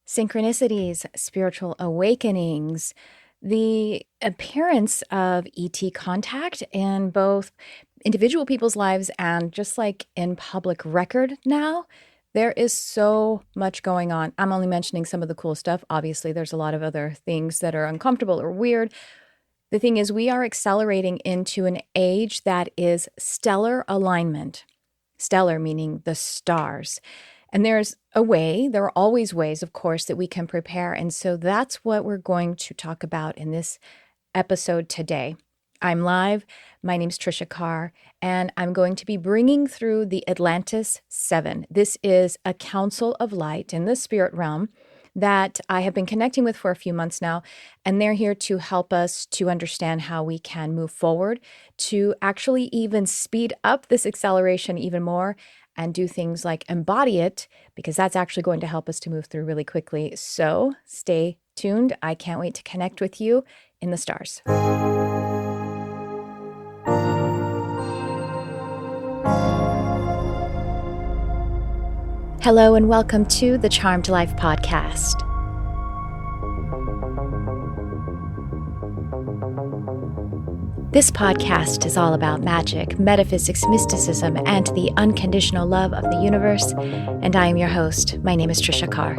synchronicities, spiritual awakenings, the appearance of ET contact in both individual people's lives and just like in public record now. There is so much going on. I'm only mentioning some of the cool stuff. Obviously, there's a lot of other things that are uncomfortable or weird. The thing is, we are accelerating into an age that is stellar alignment. Stellar meaning the stars. And there are always ways, of course, that we can prepare. And so that's what we're going to talk about in this episode today. I'm live. My name's Tricia Carr, and I'm going to be bringing through the Atlantis 7. This is a council of light in the spirit realm that I have been connecting with for a few months now, and they're here to help us to understand how we can move forward, to actually even speed up this acceleration even more, and do things like embody it, because that's actually going to help us to move through really quickly. So stay tuned. I can't wait to connect with you in the stars. Hello and welcome to the Charmed Life podcast. This podcast is all about magic, metaphysics, mysticism, and the unconditional love of the universe. And I am your host. My name is Tricia Carr.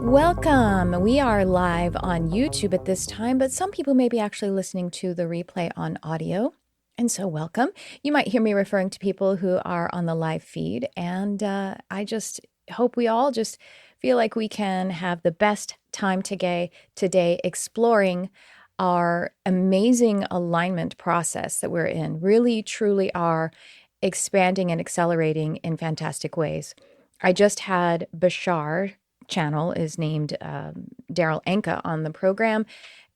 Welcome. We are live on YouTube at this time, but some people may be actually listening to the replay on audio. And so welcome. You might hear me referring to people who are on the live feed. And I just hope we all just feel like we can have the best time today exploring our amazing alignment process that we're in. Really, truly are expanding and accelerating in fantastic ways. I just had Bashar channel is named Daryl Anka on the program.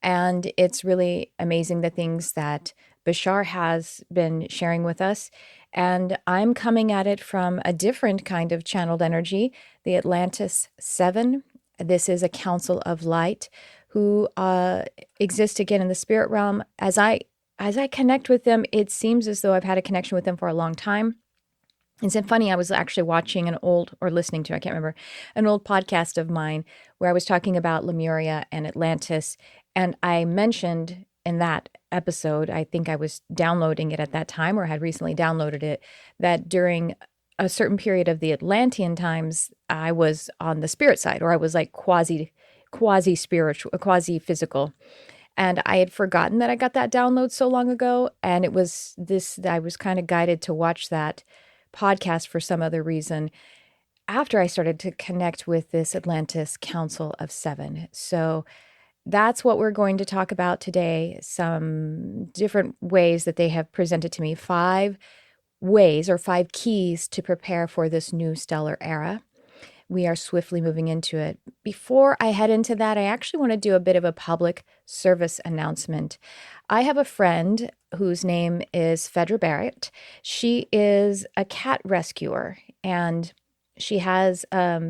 And it's really amazing the things that Bashar has been sharing with us. And I'm coming at it from a different kind of channeled energy, the Atlantis 7. This is a council of light who exist again in the spirit realm. As I connect with them, it seems as though I've had a connection with them for a long time. It's funny, I was actually watching listening to, I can't remember, an old podcast of mine where I was talking about Lemuria and Atlantis. And I mentioned in that episode, I think I was downloading it at that time or had recently downloaded it, that during a certain period of the Atlantean times, I was on the spirit side, or I was like quasi-spiritual, quasi-physical. And I had forgotten that I got that download so long ago. And it was I was kind of guided to watch that podcast for some other reason after I started to connect with this Atlantis Council of 7. So that's what we're going to talk about today. Some different ways that they have presented to me, 5 ways or 5 keys to prepare for this new stellar era. We are swiftly moving into it. Before I head into that, I actually want to do a bit of a public service announcement. I have a friend whose name is Phaedra Barrett. She is a cat rescuer, and she has a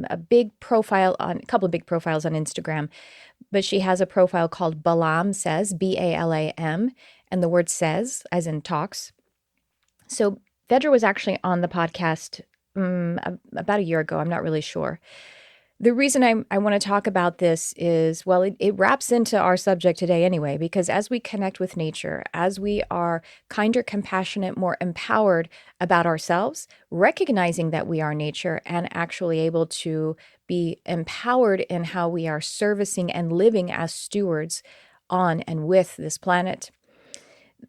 couple of big profiles on Instagram, but she has a profile called Balam Says, Balam, and the word says, as in talks. So Phaedra was actually on the podcast about a year ago. I'm not really sure. The reason I want to talk about this is, well, it wraps into our subject today anyway, because as we connect with nature, as we are kinder, compassionate, more empowered about ourselves, recognizing that we are nature and actually able to be empowered in how we are servicing and living as stewards on and with this planet.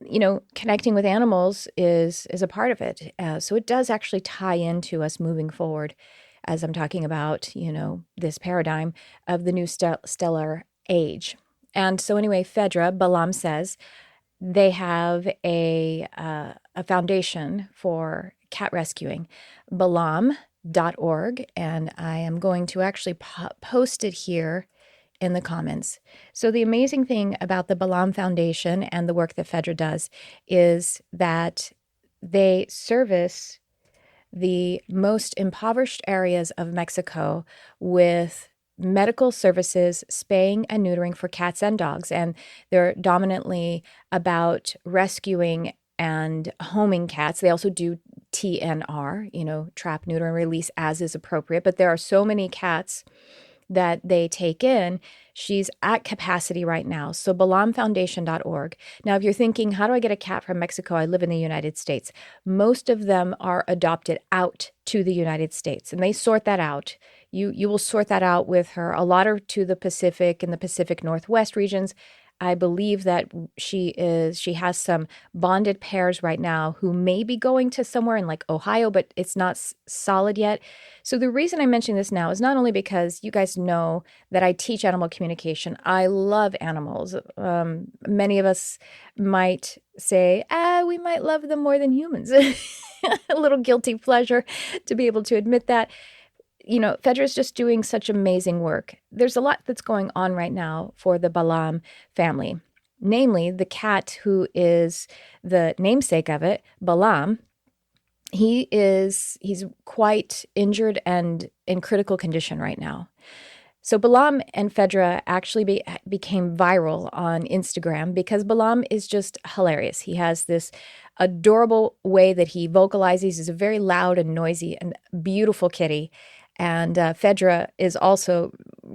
You know, connecting with animals is a part of it. So it does actually tie into us moving forward as I'm talking about, this paradigm of the new stellar age. And so anyway, Phaedra, Balam Says, they have a foundation for cat rescuing, balam.org. And I am going to actually post it here in the comments. So the amazing thing about the Balam Foundation and the work that Phaedra does is that they service the most impoverished areas of Mexico with medical services, spaying and neutering for cats and dogs. And they're dominantly about rescuing and homing cats. They also do TNR, trap, neuter, and release as is appropriate. But there are so many cats that they take in. She's at capacity right now. So balamfoundation.org. Now, if you're thinking, how do I get a cat from Mexico? I live in the United States. Most of them are adopted out to the United States, and they sort that out. You will sort that out with her. A lot are to the Pacific and the Pacific Northwest regions. I believe that she has some bonded pairs right now who may be going to somewhere in like Ohio, but it's not solid yet. So the reason I mention this now is not only because you guys know that I teach animal communication. I love animals. Many of us might say, we might love them more than humans. A little guilty pleasure to be able to admit that. Fedra's just doing such amazing work. There's a lot that's going on right now for the Balam family, namely the cat who is the namesake of it, Balam. He's quite injured and in critical condition right now. So Balam and Fedra actually became viral on Instagram because Balam is just hilarious. He has this adorable way that he vocalizes. He's a very loud and noisy and beautiful kitty. And Fedra is also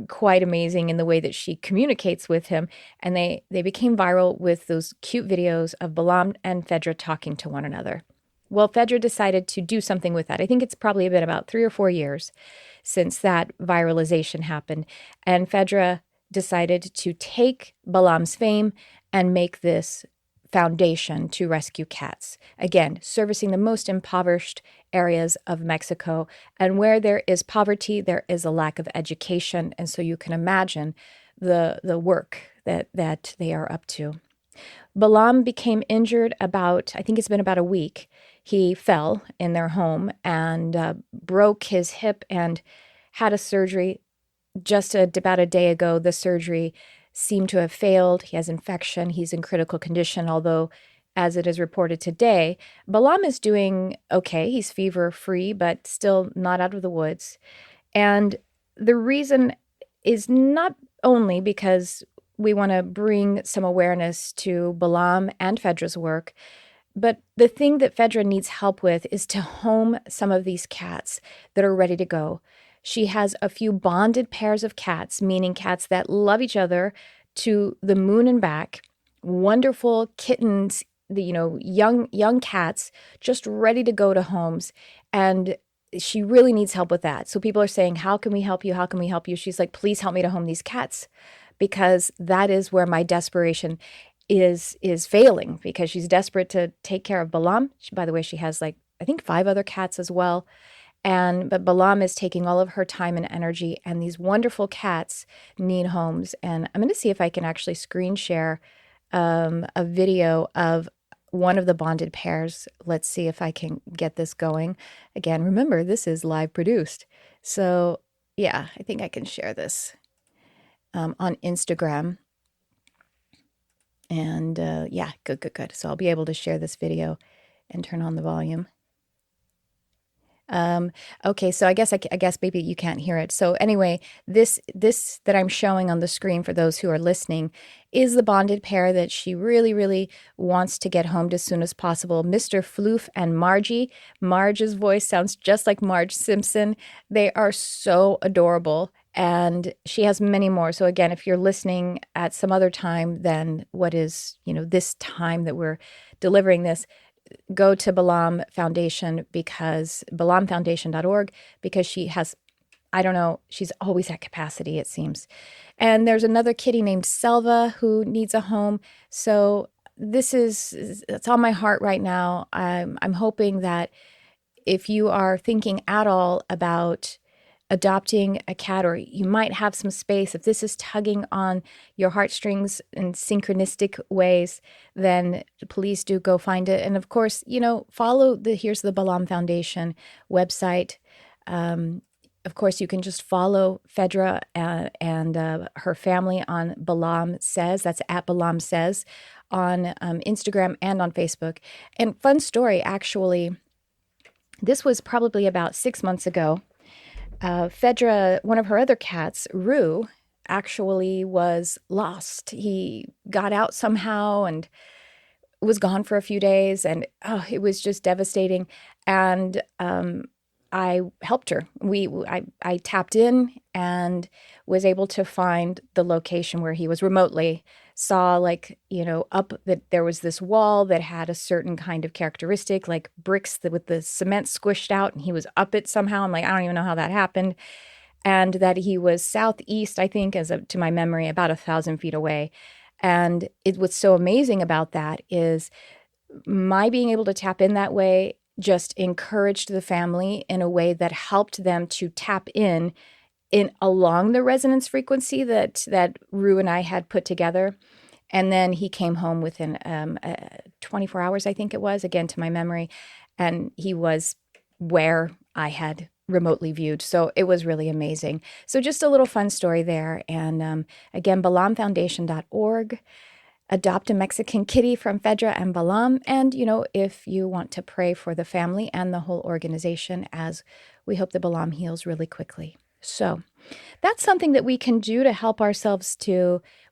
quite amazing in the way that she communicates with him. And they became viral with those cute videos of Balam and Fedra talking to one another. Well, Fedra decided to do something with that. I think it's probably been about 3 or 4 years since that viralization happened. And Fedra decided to take Balam's fame and make this foundation to rescue cats. Again, servicing the most impoverished areas of Mexico. And where there is poverty, there is a lack of education. And so you can imagine the work that they are up to. Balam became injured I think it's been about a week. He fell in their home and broke his hip and had a surgery just about a day ago. The surgery seemed to have failed. He has infection. He's in critical condition, although, as it is reported today, Balam is doing okay. He's fever-free, but still not out of the woods. And the reason is not only because we want to bring some awareness to Balam and Fedra's work, but the thing that Fedra needs help with is to home some of these cats that are ready to go. She has a few bonded pairs of cats, meaning cats that love each other to the moon and back, wonderful kittens, young cats just ready to go to homes. And she really needs help with that. So people are saying, how can we help you? How can we help you? She's like, please help me to home these cats, because that is where my desperation is failing, because she's desperate to take care of Balam. By the way, she has I think 5 other cats as well. But Balam is taking all of her time and energy, and these wonderful cats need homes. And I'm going to see if I can actually screen share a video of one of the bonded pairs. Let's see if I can get this going. Again, remember, this is live produced. So yeah, I think I can share this on Instagram. And yeah, good. So I'll be able to share this video and turn on the volume. Okay, so I guess maybe you can't hear it. So anyway, this that I'm showing on the screen for those who are listening is the bonded pair that she really, really wants to get home as soon as possible. Mr. Floof and Margie. Marge's voice sounds just like Marge Simpson. They are so adorable. And she has many more. So again, if you're listening at some other time than what is, this time that we're delivering this, go to Balam Foundation, because balamfoundation.org, because she has, I don't know, she's always at capacity, it seems. And there's another kitty named Selva who needs a home. So it's on my heart right now. I'm hoping that if you are thinking at all about adopting a cat, or you might have some space, if this is tugging on your heartstrings in synchronistic ways, then please do go find it. And of course, follow here's the Balam Foundation website. Of course, you can just follow Fedra and her family on Balam Says. That's at Balam Says on Instagram and on Facebook. And fun story, actually, this was probably about 6 months ago. Fedra, one of her other cats, Rue, actually was lost. He got out somehow and was gone for a few days, and it was just devastating. And I helped her. I tapped in and was able to find the location where he was remotely. Saw, like, up that there was this wall that had a certain kind of characteristic, like bricks with the cement squished out, and he was up it somehow. I'm like, I don't even know how that happened. And that he was southeast, I think, to my memory, about 1,000 feet away. And what's so amazing about that is my being able to tap in that way just encouraged the family in a way that helped them to tap in along the resonance frequency that Rue and I had put together. And then he came home within 24 hours, I think it was, again, to my memory. And he was where I had remotely viewed. So it was really amazing. So just a little fun story there. And again, balamfoundation.org. Adopt a Mexican kitty from Fedra and Balam. And, if you want to pray for the family and the whole organization, as we hope the Balam heals really quickly. So that's something that we can do to help ourselves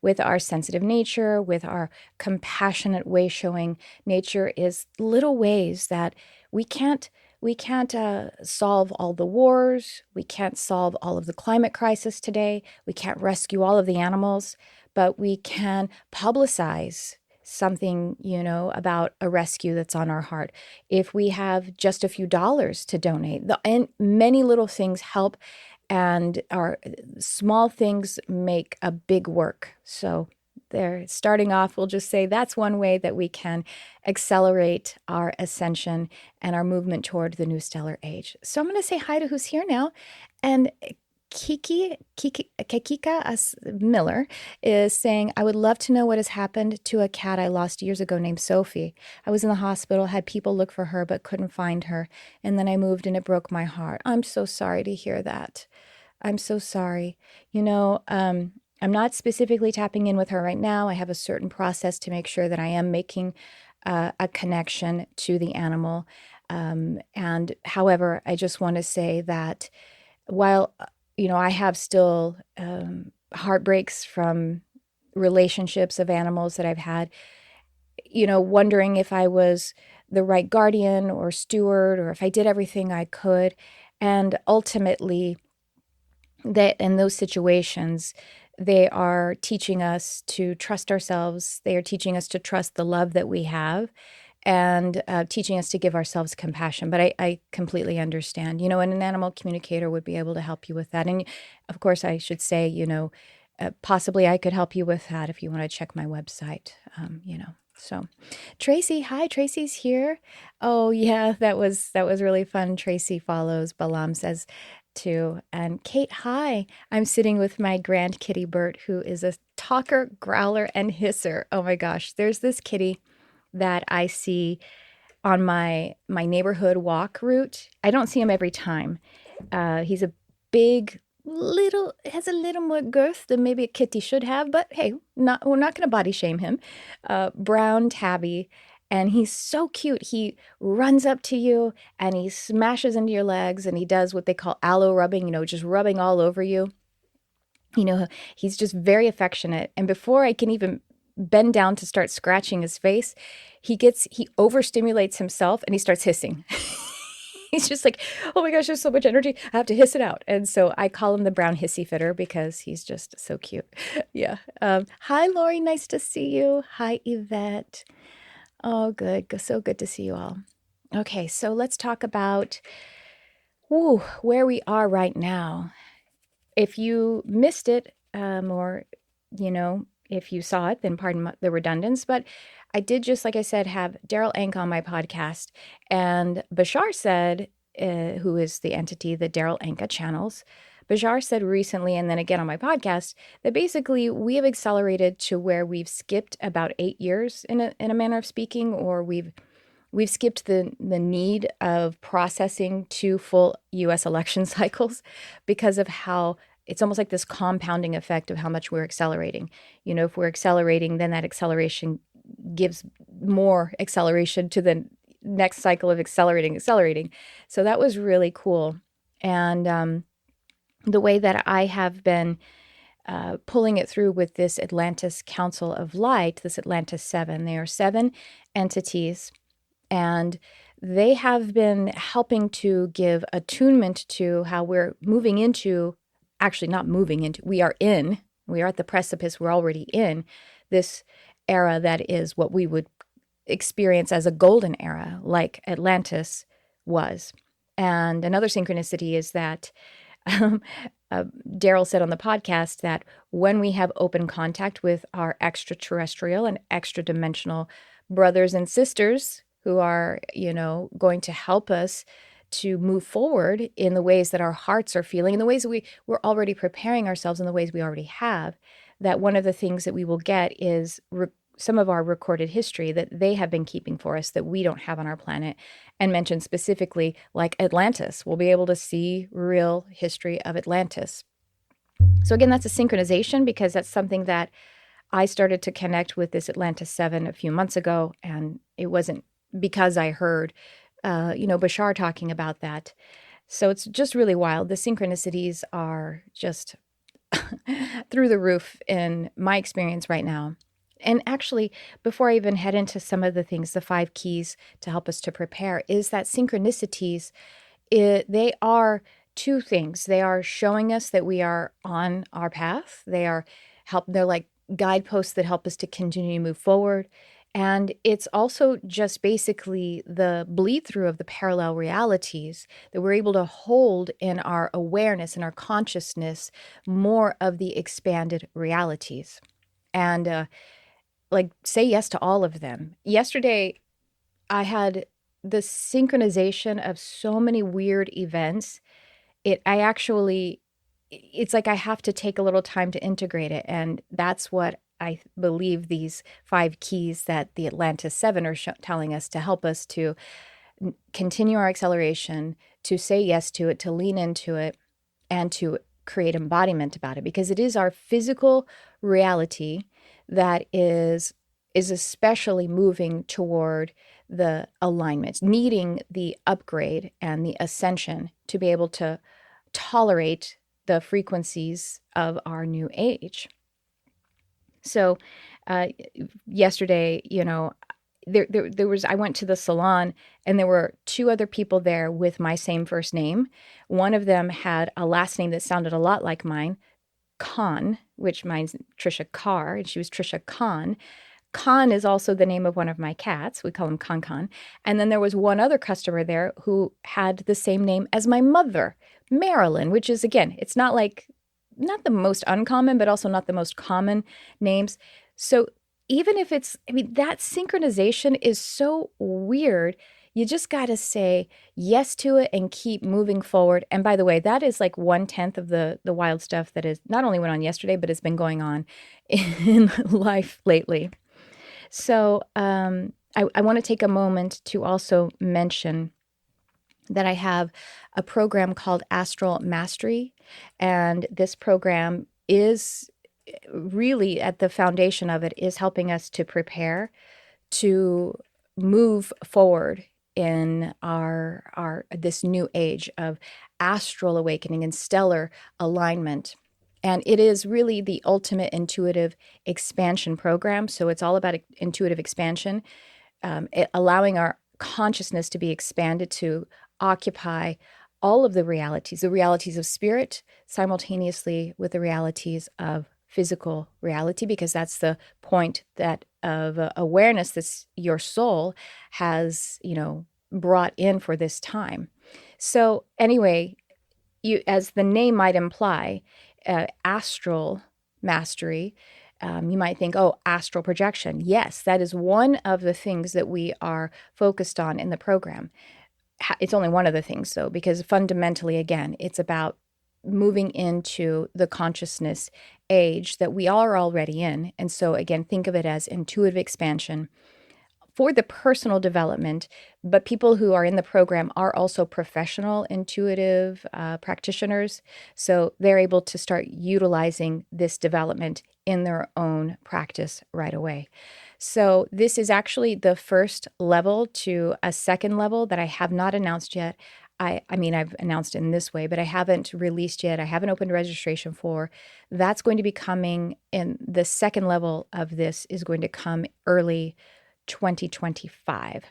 with our sensitive nature, with our compassionate way showing nature, is little ways that we can't solve all the wars. We can't solve all of the climate crisis today. We can't rescue all of the animals, but we can publicize something, about a rescue that's on our heart. If we have just a few dollars to donate, and many little things help, and our small things make a big work. So there, starting off, we'll just say that's one way that we can accelerate our ascension and our movement toward the new stellar age. So I'm going to say hi to who's here now. And Kekika Miller is saying, I would love to know what has happened to a cat I lost years ago named Sophie. I was in the hospital, had people look for her, but couldn't find her. And then I moved and it broke my heart. I'm so sorry to hear that. I'm so sorry. I'm not specifically tapping in with her right now. I have a certain process to make sure that I am making a connection to the animal. And however, I just want to say that while, I have still heartbreaks from relationships of animals that I've had, wondering if I was the right guardian or steward, or if I did everything I could. And ultimately, that in those situations, they are teaching us to trust ourselves. They are teaching us to trust the love that we have, and teaching us to give ourselves compassion. But I completely understand, and an animal communicator would be able to help you with that. And of course, I should say, possibly I could help you with that if you want to check my website, So Tracy, hi, Tracy's here. Oh yeah, that was really fun. Tracy follows, Balam says too. And Kate, hi. I'm sitting with my grand kitty Bert, who is a talker, growler, and hisser. Oh my gosh, there's this kitty that I see on my neighborhood walk route. I don't see him every time. He's a big, has a little more girth than maybe a kitty should have, but hey, we're not going to body shame him. Brown tabby, and he's so cute. He runs up to you and he smashes into your legs, and he does what they call aloe rubbing, just rubbing all over you. He's just very affectionate. And before I can even bend down to start scratching his face, he overstimulates himself and he starts hissing. He's just like, oh my gosh, there's so much energy. I have to hiss it out. And so I call him the brown hissy fitter because he's just so cute. Yeah. Hi, Lori. Nice to see you. Hi, Yvette. Oh, good. So good to see you all. Okay, so let's talk about where we are right now. If you missed it, or, if you saw it, then pardon the redundance, but I did, just like I said, have Daryl Ank on my podcast, and Bashar said, who is the entity that Daryl Anka channels, Bashar said recently, and then again on my podcast, that basically we have accelerated to where we've skipped about 8 years in a manner of speaking, or we've skipped the need of processing 2 full U.S. election cycles because of how it's almost like this compounding effect of how much we're accelerating. If we're accelerating, then that acceleration gives more acceleration to the next cycle of accelerating. So that was really cool. And the way that I have been pulling it through with this Atlantis Council of Light, this Atlantis 7. They are 7 entities, and they have been helping to give attunement to how we're moving into, actually not moving into, we are at the precipice, we're already in this era that is what we would experience as a golden era, like Atlantis was. And another synchronicity is that Daryl said on the podcast that when we have open contact with our extraterrestrial and extra dimensional brothers and sisters who are, going to help us to move forward in the ways that our hearts are feeling, in the ways that we're already preparing ourselves, in the ways we already have, that one of the things that we will get is some of our recorded history that they have been keeping for us that we don't have on our planet, and mentioned specifically like Atlantis. We'll be able to see real history of Atlantis. So again, that's a synchronization because that's something that I started to connect with this Atlantis 7 a few months ago, and it wasn't because I heard, Bashar talking about that. So it's just really wild. The synchronicities are just through the roof in my experience right now. And actually, before I even head into some of the things, the 5 keys to help us to prepare, is that synchronicities, they are 2 things. They are showing us that we are on our path. They're like guideposts that help us to continue to move forward. And it's also just basically the bleed through of the parallel realities that we're able to hold in our awareness and our consciousness, more of the expanded realities. And say yes to all of them. Yesterday, I had the synchronization of so many weird events. It's like I have to take a little time to integrate it. And that's what I believe these 5 keys that the Atlantis 7 are telling us to help us to continue our acceleration, to say yes to it, to lean into it, and to create embodiment about it, because it is our physical reality that is especially moving toward the alignment, needing the upgrade and the ascension to be able to tolerate the frequencies of our new age. So yesterday, I went to the salon and there were 2 other people there with my same first name. One of them had a last name that sounded a lot like mine, Khan, which mine's Tricia Carr, and she was Tricia Khan. Khan is also the name of one of my cats. We call him Khan Khan. And then there was one other customer there who had the same name as my mother, Marilyn, which is, again, it's not the most uncommon, but also not the most common names. So even if that synchronization is so weird, you just got to say yes to it and keep moving forward. And by the way, that is like 1/10 of the wild stuff that is not only went on yesterday, but has been going on in life lately. So I want to take a moment to also mention that I have a program called Astral Mastery. And this program is really, at the foundation of it, is helping us to prepare to move forward in our this new age of astral awakening and stellar alignment. And it is really the ultimate intuitive expansion program. So it's all about intuitive expansion, allowing our consciousness to be expanded to occupy all of the realities of spirit, simultaneously with the realities of physical reality, because that's the point of awareness that your soul has, brought in for this time. So anyway, as the name might imply, astral mastery, you might think, oh, astral projection. Yes, that is one of the things that we are focused on in the program. It's only one of the things, though, because fundamentally, again, it's about moving into the consciousness age that we are already in. And so, again, think of it as intuitive expansion for the personal development, but people who are in the program are also professional intuitive practitioners. So they're able to start utilizing this development in their own practice right away. So this is actually the first level to a second level that I have not announced yet. I mean, I've announced it in this way, but I haven't released yet. I haven't opened registration for. That's going to be coming in the second level of this is going to come early 2025.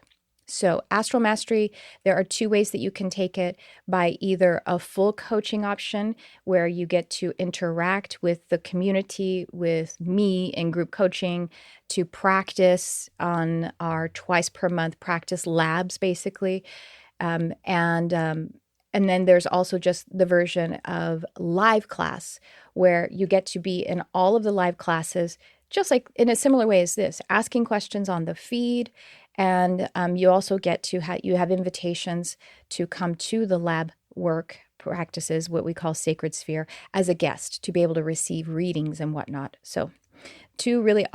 So, Astral Mastery, there are two ways that you can take it by either a full coaching option where you get to interact with the community, with me in group coaching, to practice on our twice per month practice labs, basically. Um, and um, and then there's also just the version of live class where you get to be in all of the live classes, just like in a similar way as this, asking questions on the feed. And you also get to you have invitations to come to the lab work practices, what we call Sacred Sphere, as a guest to be able to receive readings and whatnot. So two really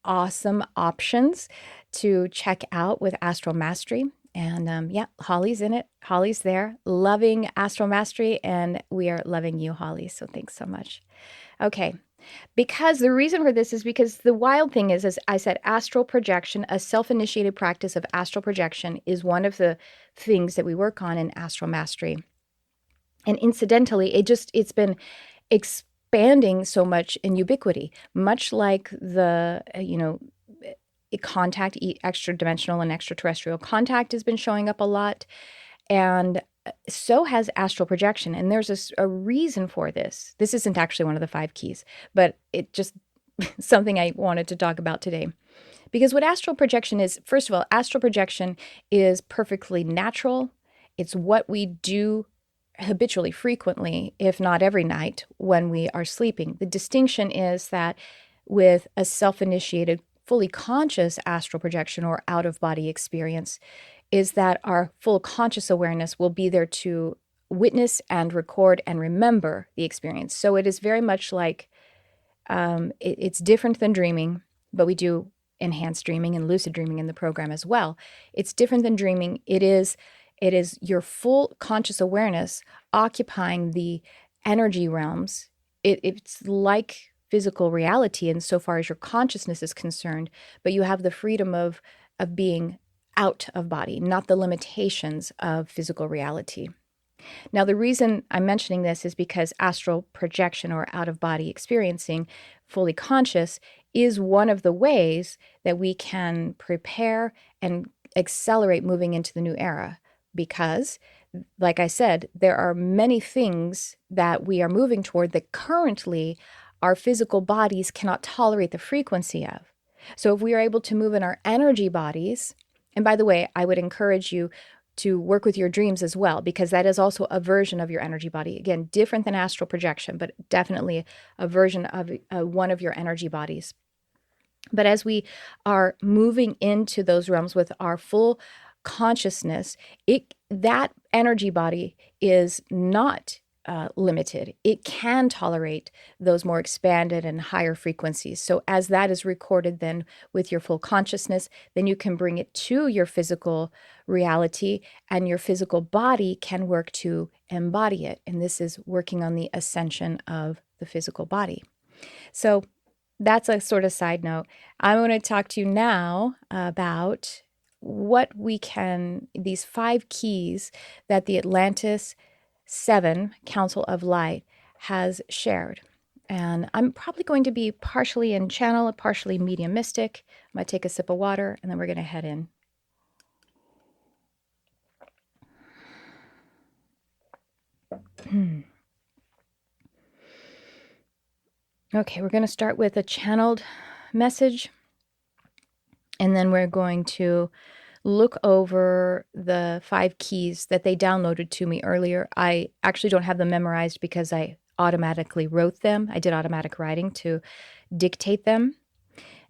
awesome options to check out with Astral Mastery. And yeah, Holly's in it. Holly's there, loving Astral Mastery, and we are loving you, Holly. So thanks so much. Okay. Because the reason for this is because the wild thing is, as I said, astral projection, a self-initiated practice of astral projection is one of the things that we work on in Astral Mastery. And incidentally, it's been expanding so much in ubiquity, much like the, contact, extra dimensional and extraterrestrial contact has been showing up a lot. And so has astral projection. And there's a reason for this. This isn't actually one of the 5 keys, but it just something I wanted to talk about today. Because what astral projection is, first of all, astral projection is perfectly natural. It's what we do habitually, frequently, if not every night when we are sleeping. The distinction is that with a self-initiated, fully conscious astral projection or out-of-body experience, is that our full conscious awareness will be there to witness and record and remember the experience. So it is very much like, it's different than dreaming, but we do enhanced dreaming and lucid dreaming in the program as well. It's different than dreaming. It is your full conscious awareness occupying the energy realms. It's like physical reality insofar as your consciousness is concerned, but you have the freedom of being out of body, not the limitations of physical reality. Now, the reason I'm mentioning this is because astral projection or out-of-body experiencing, fully conscious, is one of the ways that we can prepare and accelerate moving into the new era. Because, like I said, there are many things that we are moving toward that currently our physical bodies cannot tolerate the frequency of. So if we are able to move in our energy bodies, and by the way, I would encourage you to work with your dreams as well, because that is also a version of your energy body. Again, different than astral projection, but definitely a version of one of your energy bodies. But as we are moving into those realms with our full consciousness, that energy body is not limited. It can tolerate those more expanded and higher frequencies. So as that is recorded then with your full consciousness, then you can bring it to your physical reality, and your physical body can work to embody it. And this is working on the ascension of the physical body. So that's a sort of side note. I want to talk to you now about what these 5 keys that the Atlantis 7 Council of Light has shared. And I'm probably going to be partially in channel, partially medium mystic. I'm going to take a sip of water, and then we're going to head in. Okay, we're going to start with a channeled message, and then we're going to look over the 5 keys that they downloaded to me earlier. I actually don't have them memorized because I automatically wrote them. I did automatic writing to dictate them.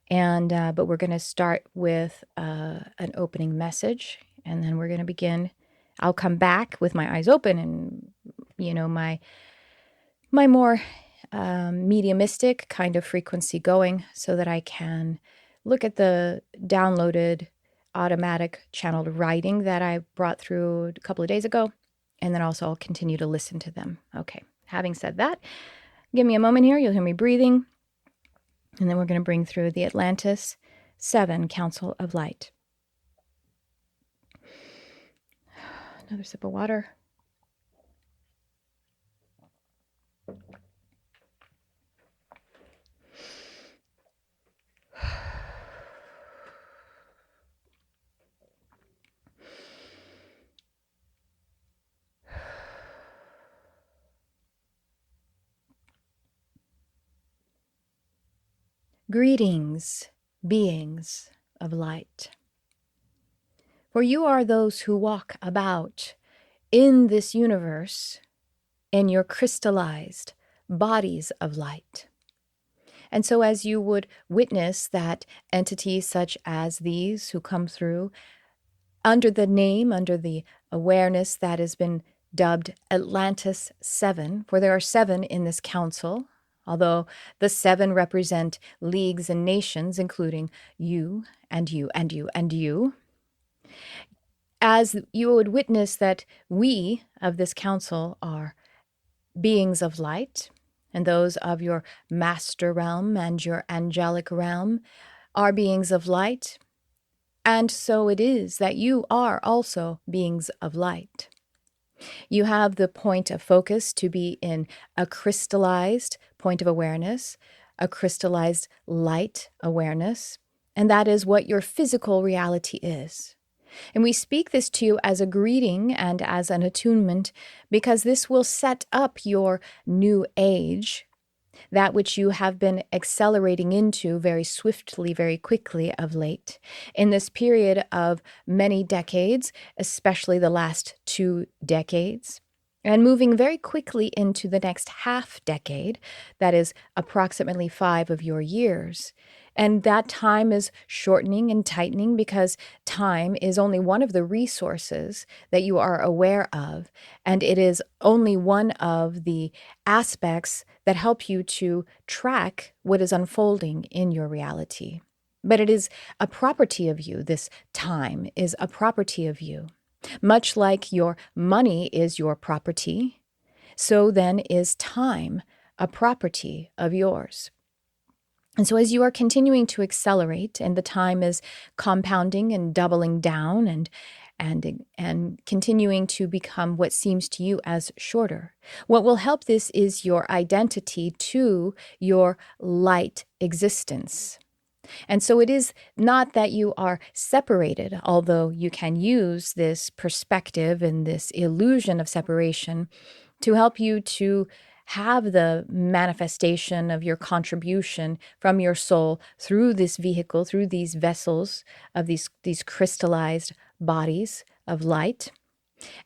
But we're going to start with an opening message, and then we're going to begin. I'll come back with my eyes open and, my more mediumistic kind of frequency going, so that I can look at the downloaded automatic channeled writing that I brought through a couple of days ago, and then also I'll continue to listen to them. Okay, having said that, give me a moment here. You'll hear me breathing, and then we're going to bring through the Atlantis 7 Council of Light. Another sip of water. Greetings, beings of light. For you are those who walk about in this universe in your crystallized bodies of light. And so as you would witness that entities such as these who come through under the awareness that has been dubbed Atlantis 7, for there are 7 in this council, although the 7 represent leagues and nations, including you and you and you and you. As you would witness that we of this council are beings of light, and those of your master realm and your angelic realm are beings of light, and so it is that you are also beings of light. You have the point of focus to be in a crystallized point of awareness, a crystallized light awareness, and that is what your physical reality is. And we speak this to you as a greeting and as an attunement because this will set up your new age, that which you have been accelerating into very swiftly, very quickly of late. In this period of many decades, especially the last 2 decades, and moving very quickly into the next half decade, that is approximately 5 of your years. And that time is shortening and tightening because time is only one of the resources that you are aware of. And it is only one of the aspects that help you to track what is unfolding in your reality. But it is a property of you. This time is a property of you. Much like your money is your property, so then is time a property of yours. And so as you are continuing to accelerate and the time is compounding and doubling down and continuing to become what seems to you as shorter, what will help this is your identity to your light existence. And so it is not that you are separated, although you can use this perspective and this illusion of separation to help you to have the manifestation of your contribution from your soul through this vehicle, through these vessels of these crystallized bodies of light.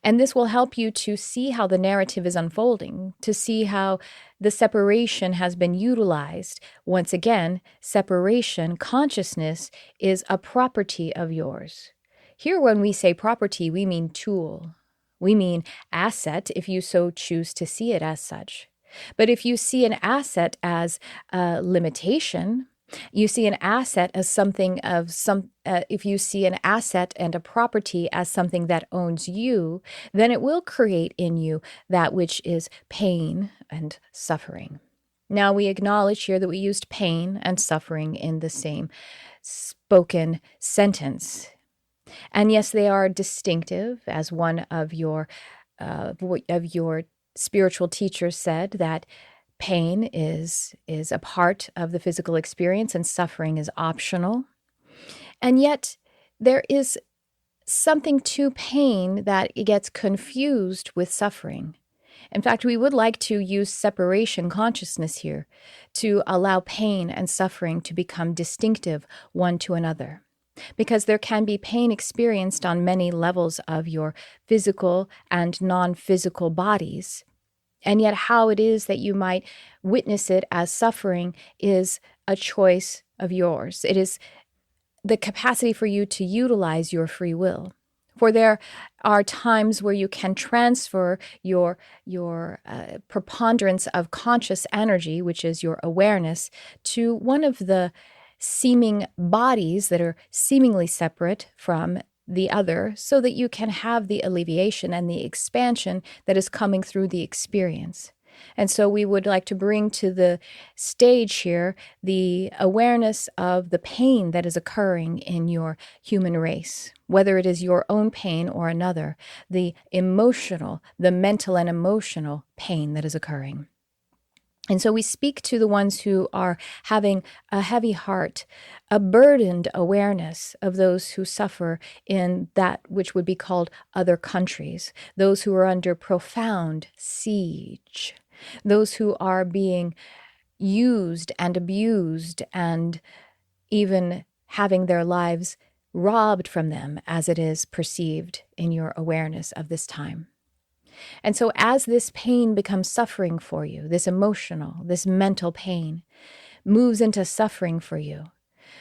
And this will help you to see how the narrative is unfolding, to see how the separation has been utilized. Once again, separation, consciousness is a property of yours. Here, when we say property, we mean tool. We mean asset if you so choose to see it as such. But if you see an asset as a limitation, you see an asset as something of if you see an asset and a property as something that owns you, then it will create in you that which is pain and suffering. Now, we acknowledge here that we used pain and suffering in the same spoken sentence. And yes, they are distinctive, as one of your spiritual teachers said, that pain is a part of the physical experience and suffering is optional. And yet there is something to pain that gets confused with suffering. In fact, we would like to use separation consciousness here to allow pain and suffering to become distinctive one to another. Because there can be pain experienced on many levels of your physical and non-physical bodies. And yet how it is that you might witness it as suffering is a choice of yours. It is the capacity for you to utilize your free will. For there are times where you can transfer your preponderance of conscious energy, which is your awareness, to one of the seeming bodies that are seemingly separate from the other, so that you can have the alleviation and the expansion that is coming through the experience. And so we would like to bring to the stage here the awareness of the pain that is occurring in your human race, whether it is your own pain or another, the emotional, the mental and emotional pain that is occurring. And so we speak to the ones who are having a heavy heart, a burdened awareness of those who suffer in that which would be called other countries, those who are under profound siege, those who are being used and abused and even having their lives robbed from them as it is perceived in your awareness of this time. And so as this pain becomes suffering for you, this emotional, this mental pain moves into suffering for you,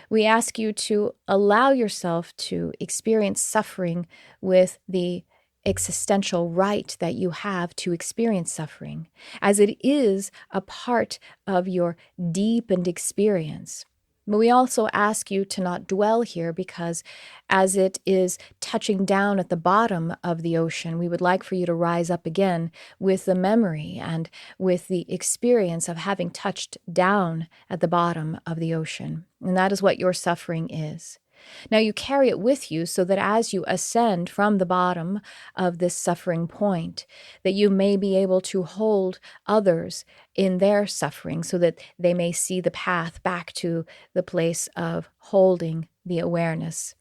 we ask you to allow yourself to experience suffering with the existential right that you have to experience suffering, as it is a part of your deepened experience. But we also ask you to not dwell here because as it is touching down at the bottom of the ocean, we would like for you to rise up again with the memory and with the experience of having touched down at the bottom of the ocean. And that is what your suffering is. Now you carry it with you so that as you ascend from the bottom of this suffering point, that you may be able to hold others in their suffering so that they may see the path back to the place of holding the awareness,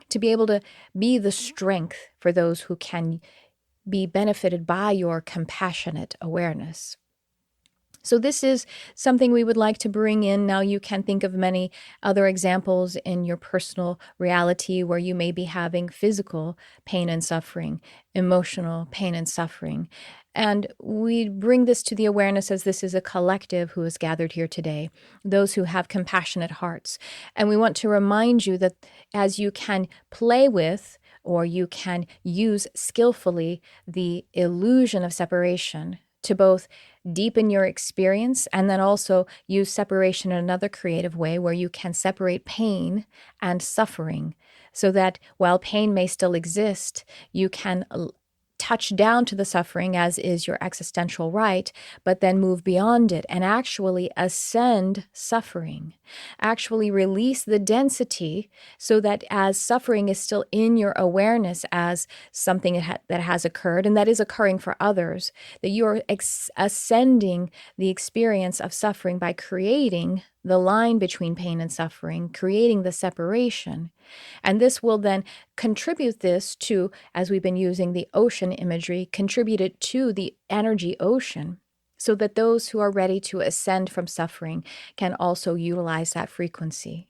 to be able to be the strength for those who can be benefited by your compassionate awareness. So this is something we would like to bring in. Now you can think of many other examples in your personal reality where you may be having physical pain and suffering, emotional pain and suffering. And we bring this to the awareness as this is a collective who is gathered here today, those who have compassionate hearts. And we want to remind you that as you can play with or you can use skillfully the illusion of separation to both deepen your experience and then also use separation in another creative way where you can separate pain and suffering so that while pain may still exist, you can touch down to the suffering as is your existential right, but then move beyond it and actually ascend suffering, actually release the density so that as suffering is still in your awareness as something that has occurred and that is occurring for others, that you are ascending the experience of suffering by creating the line between pain and suffering, creating the separation. And this will then contribute this to, as we've been using the ocean imagery, contribute it to the energy ocean so that those who are ready to ascend from suffering can also utilize that frequency.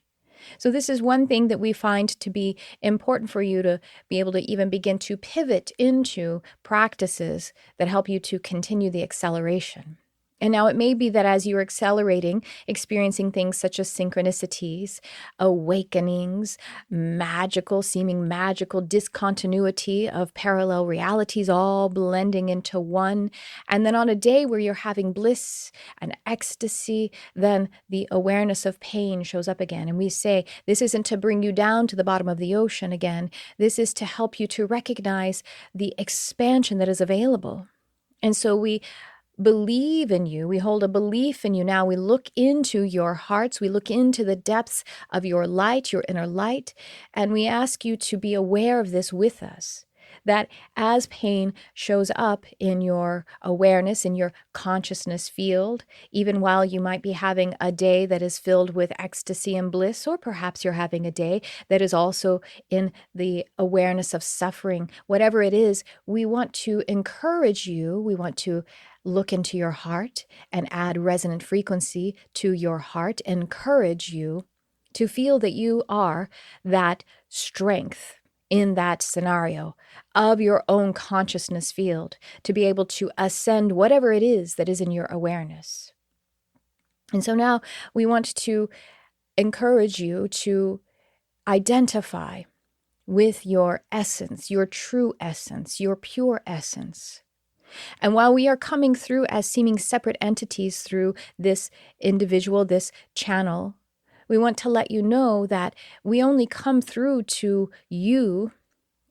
So this is one thing that we find to be important for you to be able to even begin to pivot into practices that help you to continue the acceleration. And now it may be that as you're accelerating, experiencing things such as synchronicities, awakenings, seeming magical discontinuity of parallel realities all blending into one. And then on a day where you're having bliss and ecstasy, then the awareness of pain shows up again. And we say, this isn't to bring you down to the bottom of the ocean again. This is to help you to recognize the expansion that is available. And so we believe in you. We hold a belief in you now. We look into your hearts. We look into the depths of your light, your inner light, and we ask you to be aware of this with us. That as pain shows up in your awareness, in your consciousness field, even while you might be having a day that is filled with ecstasy and bliss, or perhaps you're having a day that is also in the awareness of suffering, whatever it is, we want to encourage you. We want to look into your heart and add resonant frequency to your heart, encourage you to feel that you are that strength in that scenario of your own consciousness field to be able to ascend whatever it is that is in your awareness. And so now we want to encourage you to identify with your essence, your true essence, your pure essence. And while we are coming through as seeming separate entities through this individual, this channel, we want to let you know that we only come through to you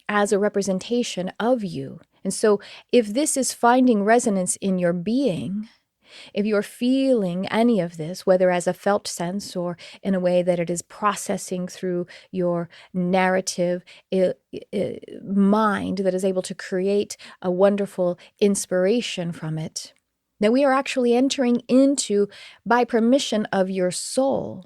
as a representation of you. And so if this is finding resonance in your being, If you're feeling any of this, whether as a felt sense or in a way that it is processing through your narrative mind that is able to create a wonderful inspiration from it, that we are actually entering into by permission of your soul.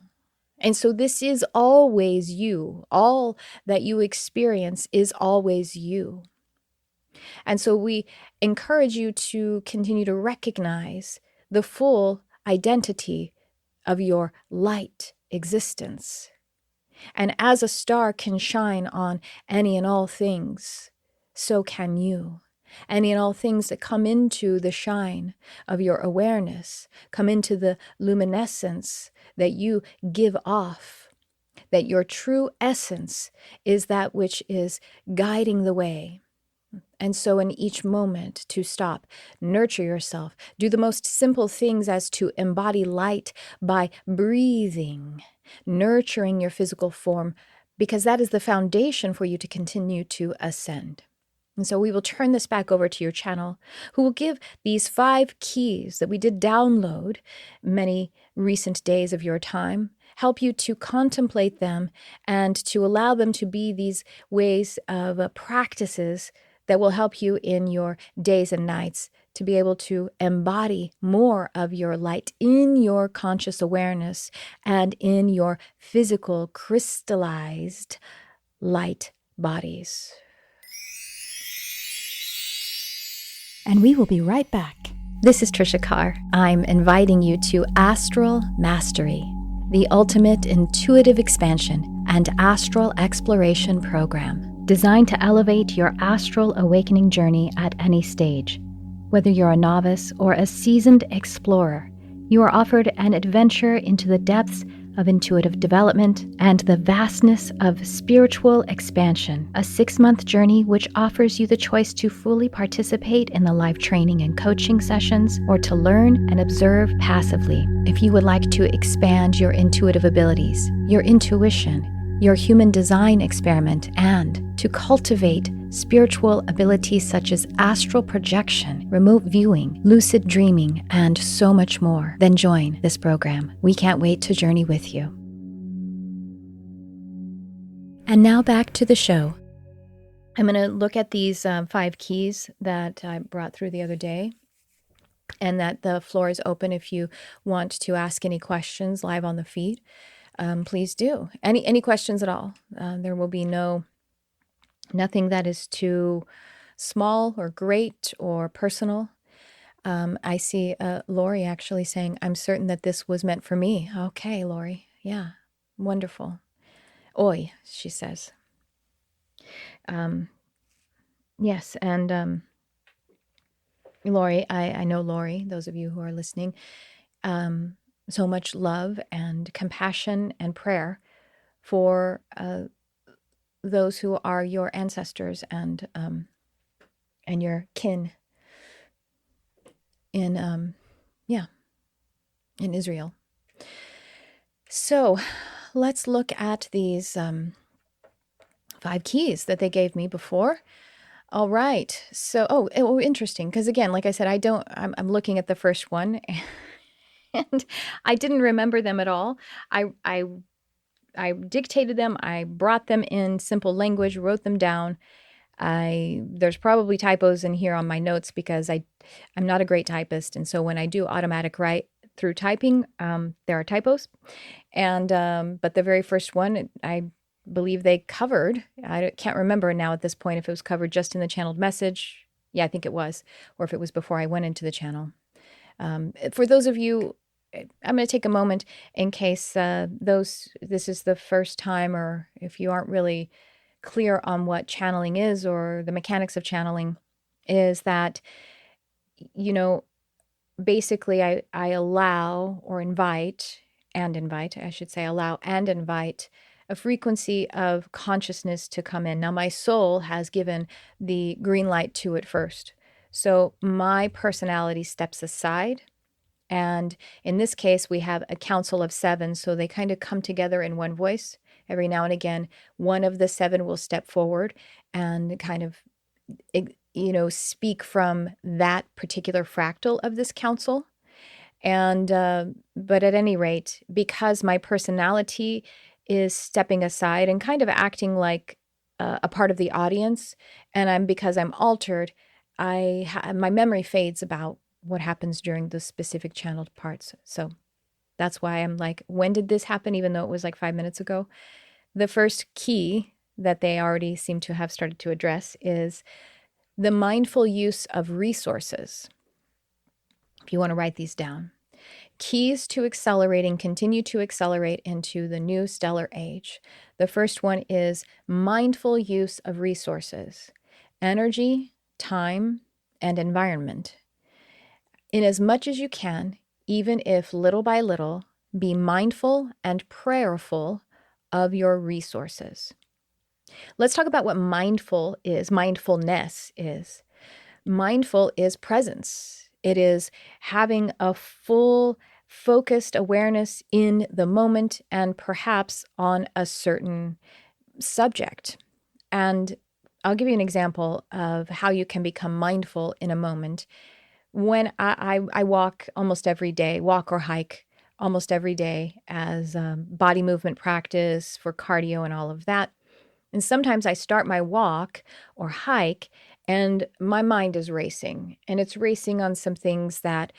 And so this is always you. All that you experience is always you. And so we encourage you to continue to recognize the full identity of your light existence. And as a star can shine on any and all things, so can you. Any and all things that come into the shine of your awareness, come into the luminescence that you give off, that your true essence is that which is guiding the way. And so in each moment to stop, nurture yourself, do the most simple things as to embody light by breathing, nurturing your physical form, because that is the foundation for you to continue to ascend. And so we will turn this back over to your channel, who will give these 5 keys that we did download many recent days of your time, help you to contemplate them and to allow them to be these ways of practices that will help you in your days and nights to be able to embody more of your light in your conscious awareness and in your physical crystallized light bodies. And we will be right back. This is Tricia Carr. I'm inviting you to Astral Mastery, the ultimate intuitive expansion and astral exploration program, designed to elevate your astral awakening journey at any stage. Whether you're a novice or a seasoned explorer, you are offered an adventure into the depths of intuitive development and the vastness of spiritual expansion, a 6-month journey which offers you the choice to fully participate in the live training and coaching sessions or to learn and observe passively. If you would like to expand your intuitive abilities, your intuition, your human design experiment, and to cultivate spiritual abilities such as astral projection, remote viewing, lucid dreaming, and so much more, then join this program. We can't wait to journey with you. And now back to the show. I'm going to look at these 5 keys that I brought through the other day, and that the floor is open if you want to ask any questions live on the feed. Please do. Any questions at all. There will be nothing that is too small or great or personal. I see Lori actually saying, I'm certain that this was meant for me. Okay, Lori. Yeah, wonderful. Oi, she says. Yes, and Lori, I know Lori, those of you who are listening, so much love and compassion and prayer for those who are your ancestors and your kin in in Israel. So let's look at these 5 keys that they gave me before. All right. So interesting, because again, like I said, I'm looking at the first one and I didn't remember them at all. I dictated them, I brought them in simple language, wrote them down. There's probably typos in here on my notes because I'm not a great typist. And so when I do automatic write through typing, there are typos. And but the very first one, I believe they covered. I can't remember now at this point if it was covered just in the channeled message. Yeah, I think it was, or if it was before I went into the channel. For those of you, I'm going to take a moment in case this is the first time, or if you aren't really clear on what channeling is or the mechanics of channeling, is that, basically I allow or invite, I should say, allow and invite a frequency of consciousness to come in. Now, my soul has given the green light to it first. So my personality steps aside. And in this case, we have a council of 7, so they kind of come together in one voice. Every now and again, one of the 7 will step forward and kind of, speak from that particular fractal of this council. And, but at any rate, because my personality is stepping aside and kind of acting like a part of the audience, and because I'm altered, my memory fades about what happens during the specific channeled parts. So that's why I'm like, when did this happen? Even though it was like 5 minutes ago. The first key that they already seem to have started to address is the mindful use of resources. If you want to write these down, keys to accelerating, continue to accelerate into the new stellar age. The first one is mindful use of resources, energy, time, and environment. In as much as you can, even if little by little, be mindful and prayerful of your resources. Let's talk about what mindfulness is. Mindful is presence. It is having a full, focused awareness in the moment and perhaps on a certain subject. And I'll give you an example of how you can become mindful in a moment. When I walk almost every day, walk or hike almost every day as body movement practice for cardio and all of that. And sometimes I start my walk or hike and my mind is racing, and it's racing on some things that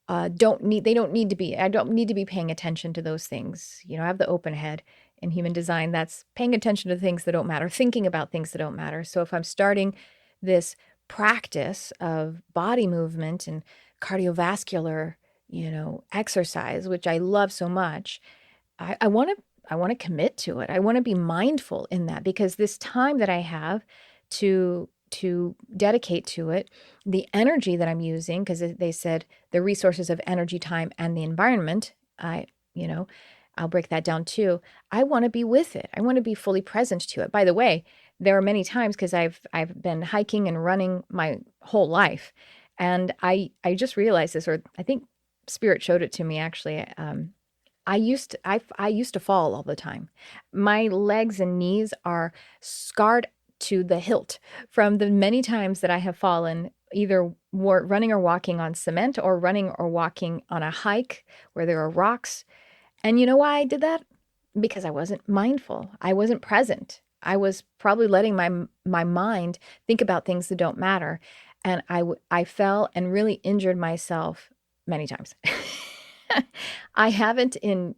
I don't need to be paying attention to those things. You know, I have the open head in human design. That's paying attention to things that don't matter, thinking about things that don't matter. So if I'm starting this practice of body movement and cardiovascular, exercise, which I love so much, I want to commit to it. I want to be mindful in that, because this time that I have to dedicate to it, the energy that I'm using, because they said the resources of energy, time, and the environment, I'll break that down too. I want to be with it. I want to be fully present to it. By the way, there are many times, because I've been hiking and running my whole life, and I just realized this, or I think Spirit showed it to me actually. I used to fall all the time. My legs and knees are scarred to the hilt from the many times that I have fallen, either running or walking on cement, or running or walking on a hike where there are rocks. And you know why I did that? Because I wasn't mindful. I wasn't present. I was probably letting my mind think about things that don't matter. And I fell and really injured myself many times. I haven't in,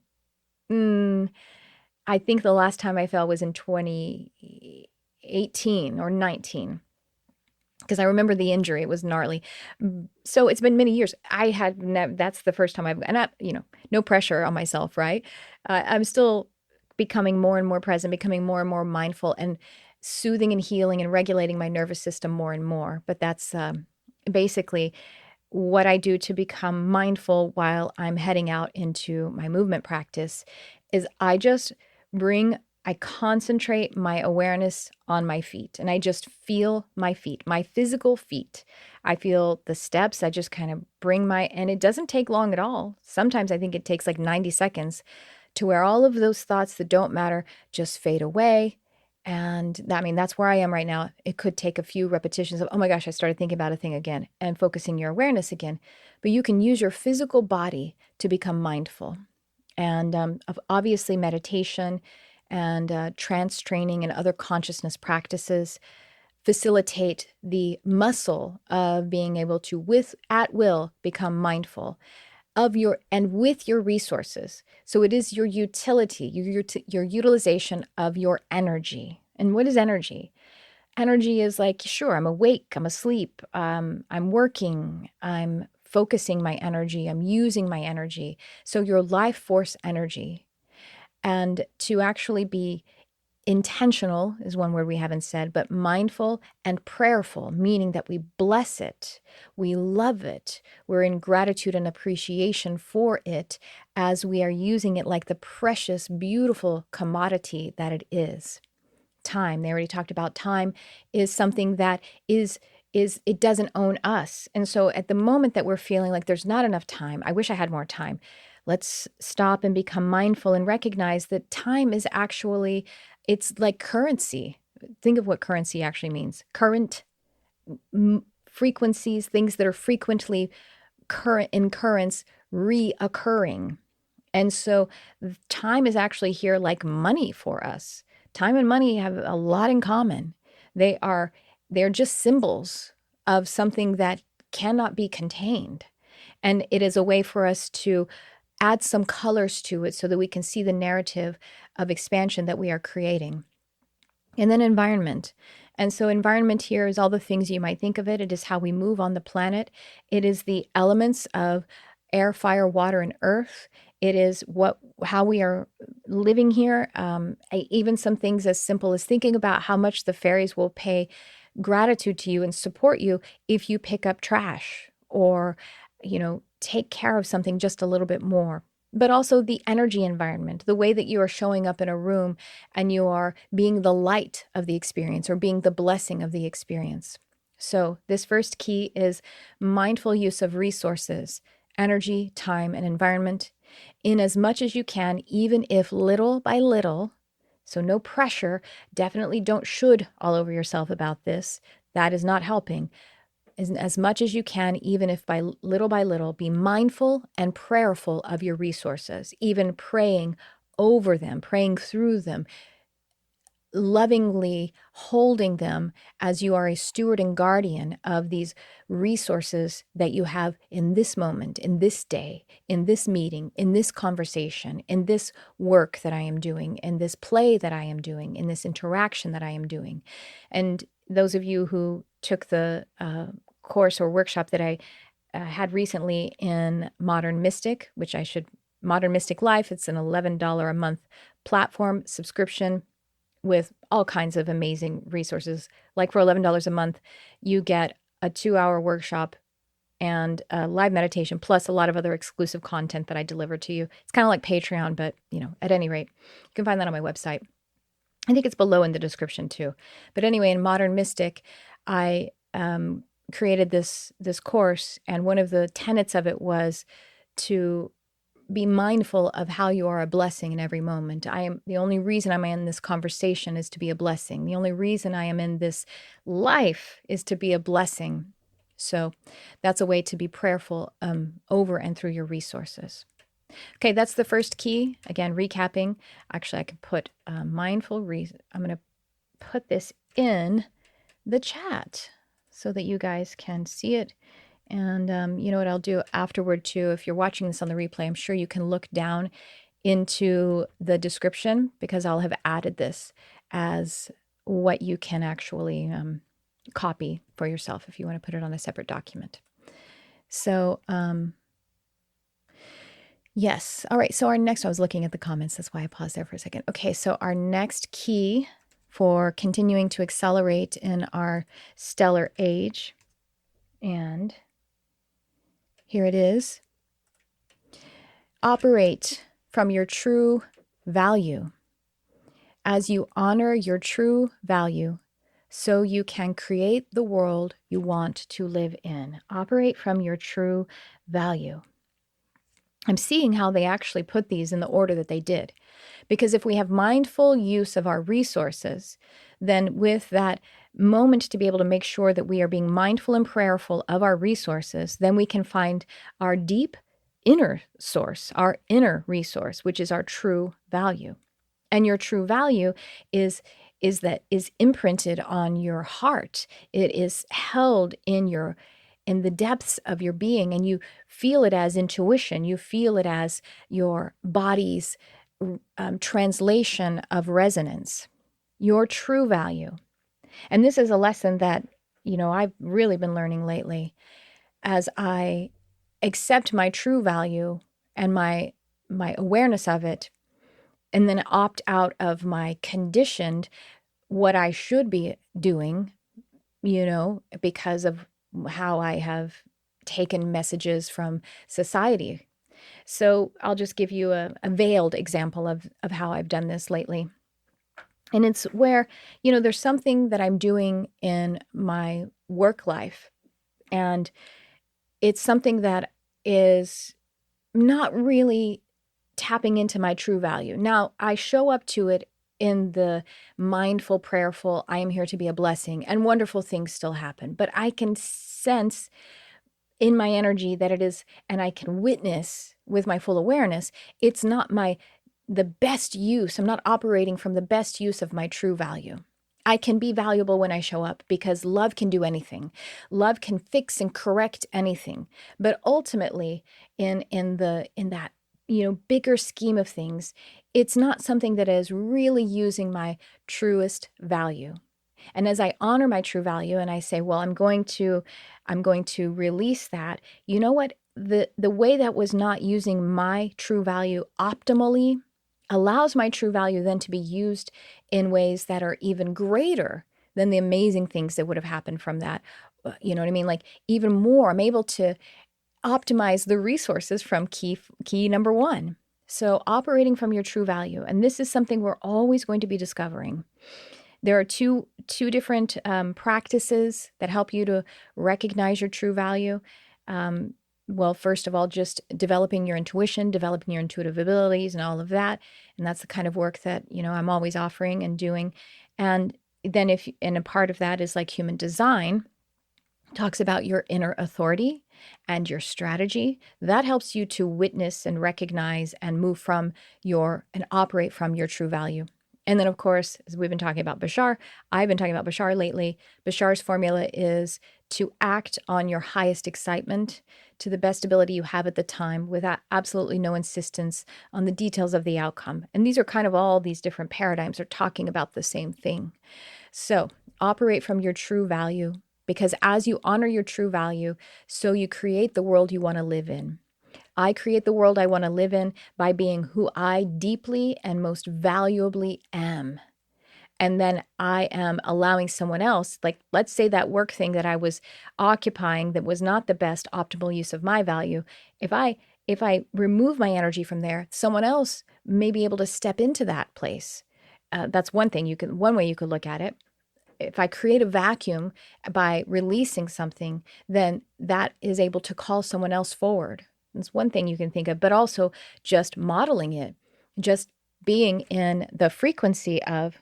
I think the last time I fell was in 2018 or 19, because I remember the injury. It was gnarly. So it's been many years. That's the first time no pressure on myself, right? I'm still becoming more and more present, becoming more and more mindful, and soothing and healing and regulating my nervous system more and more. But that's basically what I do to become mindful while I'm heading out into my movement practice. Is I concentrate my awareness on my feet, and I just feel my feet, my physical feet. I feel the steps. I just kind of and it doesn't take long at all. Sometimes I think it takes like 90 seconds to where all of those thoughts that don't matter just fade away. And that's where I am right now. It could take a few repetitions of, oh my gosh, I started thinking about a thing again, and focusing your awareness again. But you can use your physical body to become mindful. And obviously, meditation and trance training and other consciousness practices facilitate the muscle of being able to, at will, become mindful with your resources. So it is your utility, your utilization of your energy. And what is energy? Energy is like, sure, I'm awake, I'm asleep, I'm working, I'm focusing my energy, I'm using my energy. So your life force energy. And to actually be intentional is one word we haven't said, but mindful and prayerful, meaning that we bless it, we love it, we're in gratitude and appreciation for it as we are using it like the precious, beautiful commodity that it is. Time, they already talked about time, is something that it doesn't own us. And so at the moment that we're feeling like there's not enough time, I wish I had more time, let's stop and become mindful and recognize that time is actually, it's like currency. Think of what currency actually means. Current, frequencies, things that are frequently current in currents, reoccurring. And so time is actually here like money for us. Time and money have a lot in common. They're just symbols of something that cannot be contained. And it is a way for us to add some colors to it so that we can see the narrative of expansion that we are creating. And then environment. And so environment here is all the things you might think of it. It is how we move on the planet. It is the elements of air, fire, water, and earth. It is how we are living here. Even some things as simple as thinking about how much the fairies will pay gratitude to you and support you if you pick up trash or, take care of something just a little bit more. But also the energy environment, the way that you are showing up in a room and you are being the light of the experience or being the blessing of the experience. So this first key is mindful use of resources, energy, time, and environment in as much as you can, even if little by little. So no pressure. Definitely don't should all over yourself about this. That is not helping. As much as you can, even if by little, be mindful and prayerful of your resources, even praying over them, praying through them, lovingly holding them as you are a steward and guardian of these resources that you have in this moment, in this day, in this meeting, in this conversation, in this work that I am doing, in this play that I am doing, in this interaction that I am doing. And those of you who took the course or workshop that I had recently in Modern Mystic, Modern Mystic Life, it's an $11 a month platform subscription with all kinds of amazing resources. Like for $11 a month, you get a 2-hour workshop and a live meditation, plus a lot of other exclusive content that I deliver to you. It's kind of like Patreon, but at any rate, you can find that on my website. I think it's below in the description too. But anyway, in Modern Mystic, I created this course, and one of the tenets of it was to be mindful of how you are a blessing in every moment. The only reason I'm in this conversation is to be a blessing. The only reason I am in this life is to be a blessing. So that's a way to be prayerful over and through your resources. Okay, that's the first key. Again, recapping. Actually, I can put mindful reason. I'm going to put this in the chat so that you guys can see it. And you know what I'll do afterward too, if you're watching this on the replay, I'm sure you can look down into the description because I'll have added this as what you can actually copy for yourself if you want to put it on a separate document. So, yes. All right. So I was looking at the comments. That's why I paused there for a second. Okay. So our next key for continuing to accelerate in our stellar age, and here it is. Operate from your true value. As you honor your true value, so you can create the world you want to live in. Operate from your true value. I'm seeing how they actually put these in the order that they did. Because if we have mindful use of our resources, then with that moment to be able to make sure that we are being mindful and prayerful of our resources, then we can find our deep inner source, our inner resource, which is our true value. And your true value is imprinted on your heart. It is held in the depths of your being, and you feel it as intuition. You feel it as your body's translation of resonance, your true value. And this is a lesson that, I've really been learning lately as I accept my true value and my awareness of it, and then opt out of my conditioned what I should be doing, because of how I have taken messages from society. So I'll just give you a veiled example of how I've done this lately. And it's where, there's something that I'm doing in my work life, and it's something that is not really tapping into my true value. Now, I show up to it in the mindful, prayerful, I am here to be a blessing, and wonderful things still happen. But I can sense in my energy that it is, and I can witness with my full awareness, it's not the best use. I'm not operating from the best use of my true value. I can be valuable when I show up because love can do anything. Love can fix and correct anything. But ultimately, in that bigger scheme of things, it's not something that is really using my truest value. And as I honor my true value and I say, well, I'm going to release that. You know what? The way that was not using my true value optimally allows my true value then to be used in ways that are even greater than the amazing things that would have happened from that. You know what I mean? Like even more, I'm able to optimize the resources from key number one. So operating from your true value. And this is something we're always going to be discovering. There are two different practices that help you to recognize your true value. Well, first of all, just developing your intuition, developing your intuitive abilities and all of that. And that's the kind of work that, I'm always offering and doing. And then and a part of that is like human design talks about your inner authority and your strategy. That helps you to witness and recognize and move from and operate from your true value. And then, of course, as we've been talking about Bashar, I've been talking about Bashar lately. Bashar's formula is to act on your highest excitement to the best ability you have at the time with absolutely no insistence on the details of the outcome. And these are kind of all these different paradigms are talking about the same thing. So operate from your true value, because as you honor your true value, so you create the world you want to live in. I create the world I want to live in by being who I deeply and most valuably am. And then I am allowing someone else, like let's say that work thing that I was occupying that was not the best optimal use of my value. If I remove my energy from there, someone else may be able to step into that place. That's one way you could look at it. If I create a vacuum by releasing something, then that is able to call someone else forward. That's one thing you can think of, but also just modeling it, just being in the frequency of,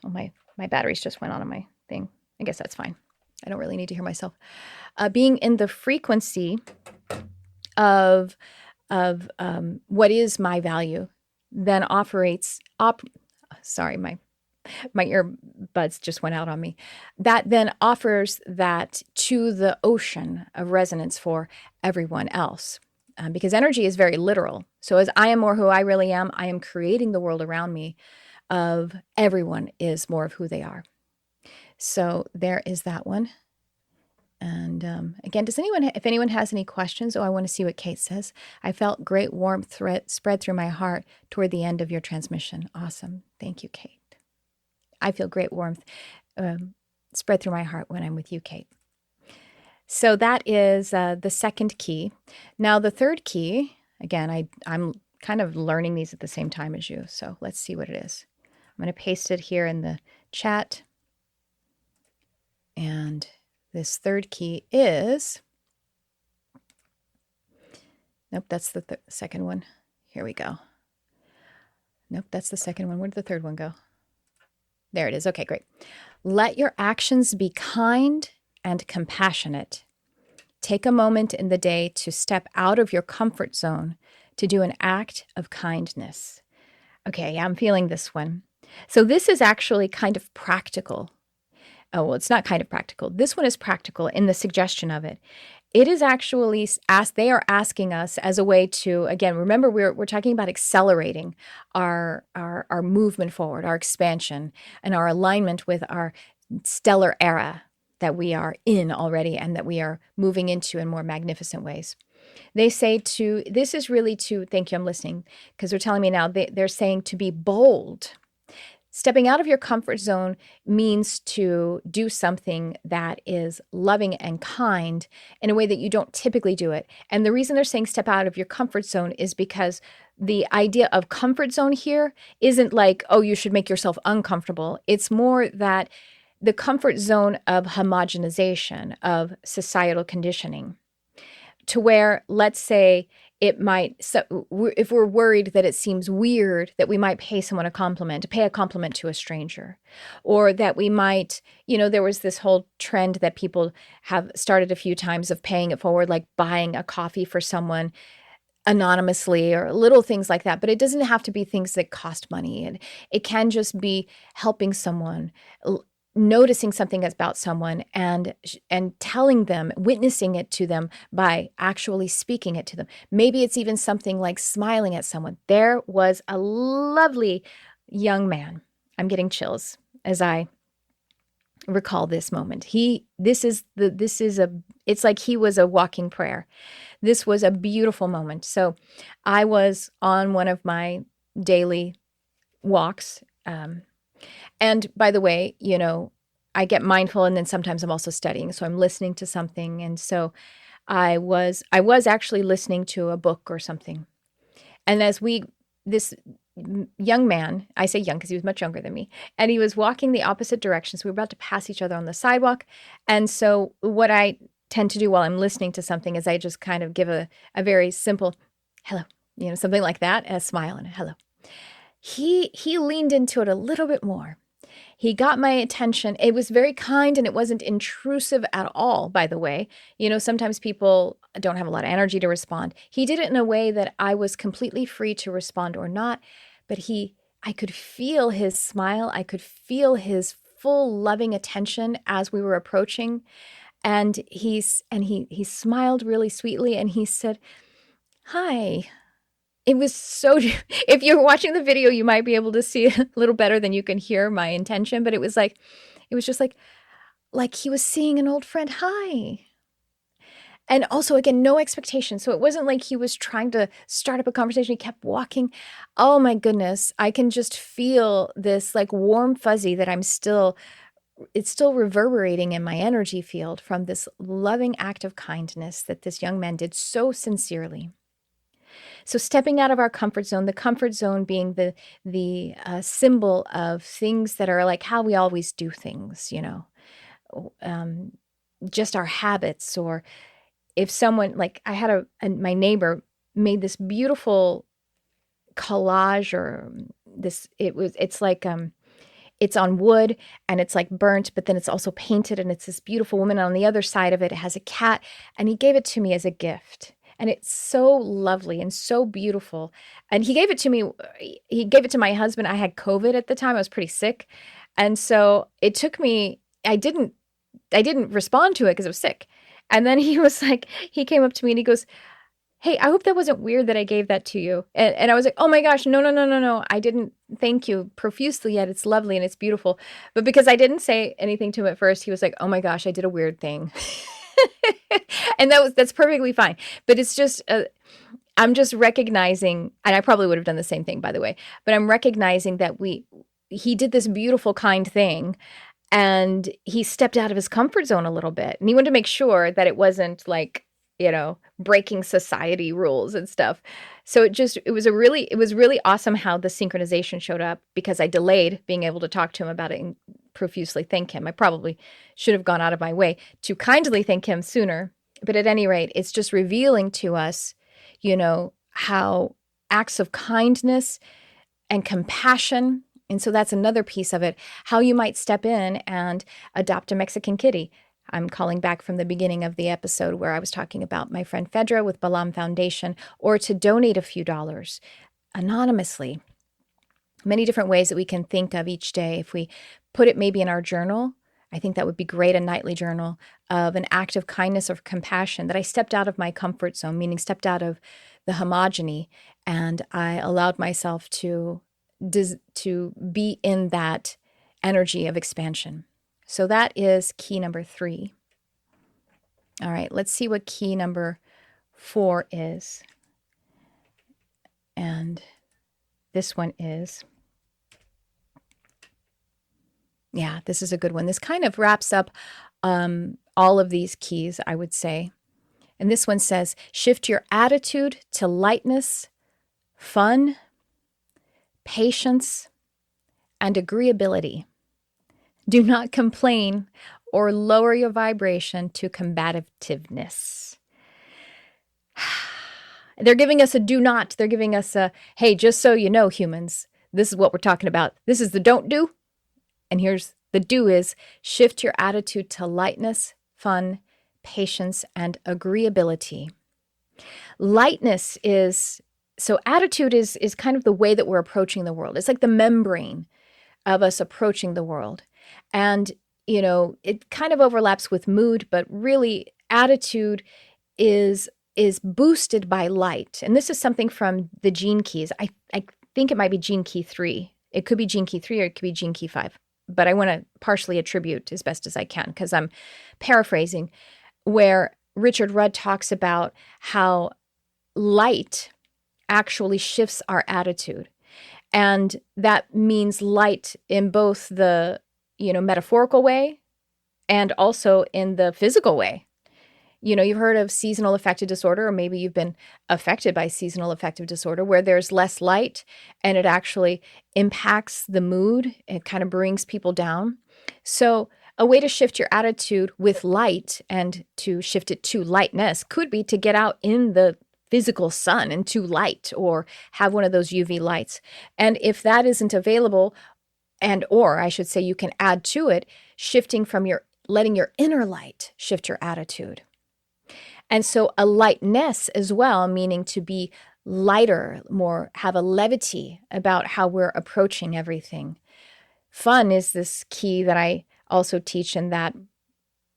my batteries just went on my thing. I guess that's fine. I don't really need to hear myself. Being in the frequency of what is my value, then sorry, my earbuds just went out on me. That then offers that to the ocean of resonance for everyone else. Because energy is very literal. So as I am more who I really am, I am creating the world around me of everyone is more of who they are. So there is that one. And again, if anyone has any questions, I want to see what Kate says. I felt great warmth spread through my heart toward the end of your transmission. Awesome. Thank you, Kate. I feel great warmth spread through my heart when I'm with you, Kate. So that is the second key. Now, the third key, again, I'm kind of learning these at the same time as you. So let's see what it is. I'm going to paste it here in the chat. And this third key is, nope, that's the second one. Here we go. Nope, that's the second one. Where did the third one go? There it is. Okay, great. Let your actions be kind and compassionate. Take a moment in the day to step out of your comfort zone to do an act of kindness. Okay, I'm feeling this one. So this is actually kind of practical. Oh, well, it's not kind of practical. This one is practical in the suggestion of it. It is actually they are asking us as a way to, again, remember we're talking about accelerating our movement forward, our expansion, and our alignment with our stellar era that we are in already and that we are moving into in more magnificent ways. They say this is really thank you, I'm listening, because they're telling me now, they're saying to be bold. Stepping out of your comfort zone means to do something that is loving and kind in a way that you don't typically do it. And the reason they're saying step out of your comfort zone is because the idea of comfort zone here isn't like, oh, you should make yourself uncomfortable. It's more that the comfort zone of homogenization, of societal conditioning, to where, let's say, it might, so if we're worried that it seems weird that we might pay someone a compliment, pay a compliment to a stranger, or that we might, there was this whole trend that people have started a few times of paying it forward, like buying a coffee for someone anonymously or little things like that. But it doesn't have to be things that cost money. And it can just be helping someone, noticing something about someone and telling them, witnessing it to them by actually speaking it to them. Maybe it's even something like smiling at someone. There was a lovely young man. I'm getting chills as I recall this moment. It's like he was a walking prayer. This was a beautiful moment. So I was on one of my daily walks. And by the way, I get mindful, and then sometimes I'm also studying. So I'm listening to something. And so I was actually listening to a book or something. And this young man, I say young because he was much younger than me, and he was walking the opposite direction. So we were about to pass each other on the sidewalk. And so what I tend to do while I'm listening to something is I just kind of give a very simple hello, something like that, a smile and a hello. He leaned into it a little bit more. He got my attention. It was very kind, and it wasn't intrusive at all, by the way. Sometimes people don't have a lot of energy to respond. He did it in a way that I was completely free to respond or not, but I could feel his smile. I could feel his full loving attention as we were approaching. And he smiled really sweetly, and he said, "Hi." It was so, if you're watching the video, you might be able to see a little better than you can hear my intention, but it was just like he was seeing an old friend. Hi. And also, again, no expectation. So it wasn't like he was trying to start up a conversation. He kept walking. Oh my goodness. I can just feel this like warm fuzzy that it's still reverberating in my energy field from this loving act of kindness that this young man did so sincerely. So stepping out of our comfort zone, the comfort zone being the symbol of things that are like how we always do things, just our habits. Or if someone, like I had my neighbor made this beautiful collage, or it's like, it's on wood and it's like burnt, but then it's also painted, and it's this beautiful woman. And on the other side of it, it has a cat, and he gave it to me as a gift. And it's so lovely and so beautiful. And he gave it to me. He gave it to my husband. I had COVID at the time. I was pretty sick. And so it took me, I didn't respond to it because I was sick. And then he came up to me and he goes, "Hey, I hope that wasn't weird that I gave that to you." And I was like, "Oh my gosh, no. I didn't thank you profusely yet. It's lovely and it's beautiful." But because I didn't say anything to him at first, he was like, "Oh my gosh, I did a weird thing." And that's perfectly fine. But it's just, I'm just recognizing, and I probably would have done the same thing, by the way, but I'm recognizing that he did this beautiful, kind thing, and he stepped out of his comfort zone a little bit, and he wanted to make sure that it wasn't like, breaking society rules and stuff. So it was really awesome how the synchronization showed up, because I delayed being able to talk to him about it and profusely thank him. I probably should have gone out of my way to kindly thank him sooner. But at any rate, it's just revealing to us, how acts of kindness and compassion. And so that's another piece of it, how you might step in and adopt a Mexican kitty. I'm calling back from the beginning of the episode where I was talking about my friend Fedra with Balam Foundation, or to donate a few dollars anonymously. Many different ways that we can think of each day. If we put it maybe in our journal, I think that would be great, a nightly journal of an act of kindness or compassion, that I stepped out of my comfort zone, meaning stepped out of the homogeny, and I allowed myself to be in that energy of expansion. So that is key number 3. All right, let's see what key number 4 is. And this one is, yeah, this is a good one. This kind of wraps up all of these keys, I would say. And this one says, shift your attitude to lightness, fun, patience, and agreeability. Do not complain or lower your vibration to combativeness. They're giving us a do not. They're giving us a, hey, just so you know, humans, this is what we're talking about. This is the don't do. And here's the do is shift your attitude to lightness, fun, patience, and agreeability. Lightness is, so attitude is kind of the way that we're approaching the world. It's like the membrane of us approaching the world. And, it kind of overlaps with mood, but really attitude is boosted by light. And this is something from the gene keys. I think it might be gene key 3. It could be gene key 3 or it could be gene key 5. But I want to partially attribute as best as I can because I'm paraphrasing, where Richard Rudd talks about how light actually shifts our attitude. And that means light in both the, metaphorical way and also in the physical way. You've heard of seasonal affective disorder, or maybe you've been affected by seasonal affective disorder where there's less light and it actually impacts the mood. It kind of brings people down. So a way to shift your attitude with light and to shift it to lightness could be to get out in the physical sun and to light, or have one of those UV lights. And if that isn't available, or I should say you can add to it, shifting from letting your inner light shift your attitude. And so a lightness as well, meaning to be lighter, more have a levity about how we're approaching everything. Fun is this key that I also teach in that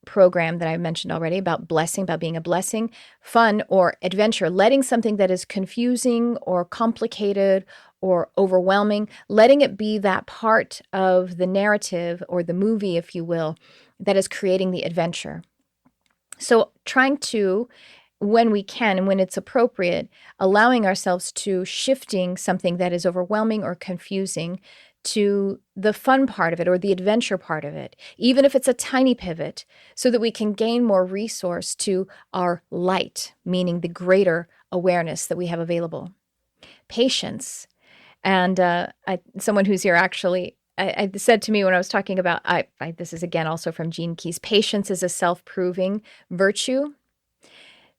program that I mentioned already about blessing, about being a blessing. Fun or adventure, letting something that is confusing or complicated or overwhelming, letting it be that part of the narrative or the movie, if you will, that is creating the adventure. So trying to, when we can and when it's appropriate, allowing ourselves to shifting something that is overwhelming or confusing to the fun part of it or the adventure part of it, even if it's a tiny pivot, so that we can gain more resource to our light, meaning the greater awareness that we have available. Patience. And someone who's here actually, I said to me when I was talking about, this is again also from Gene Keys, patience is a self-proving virtue.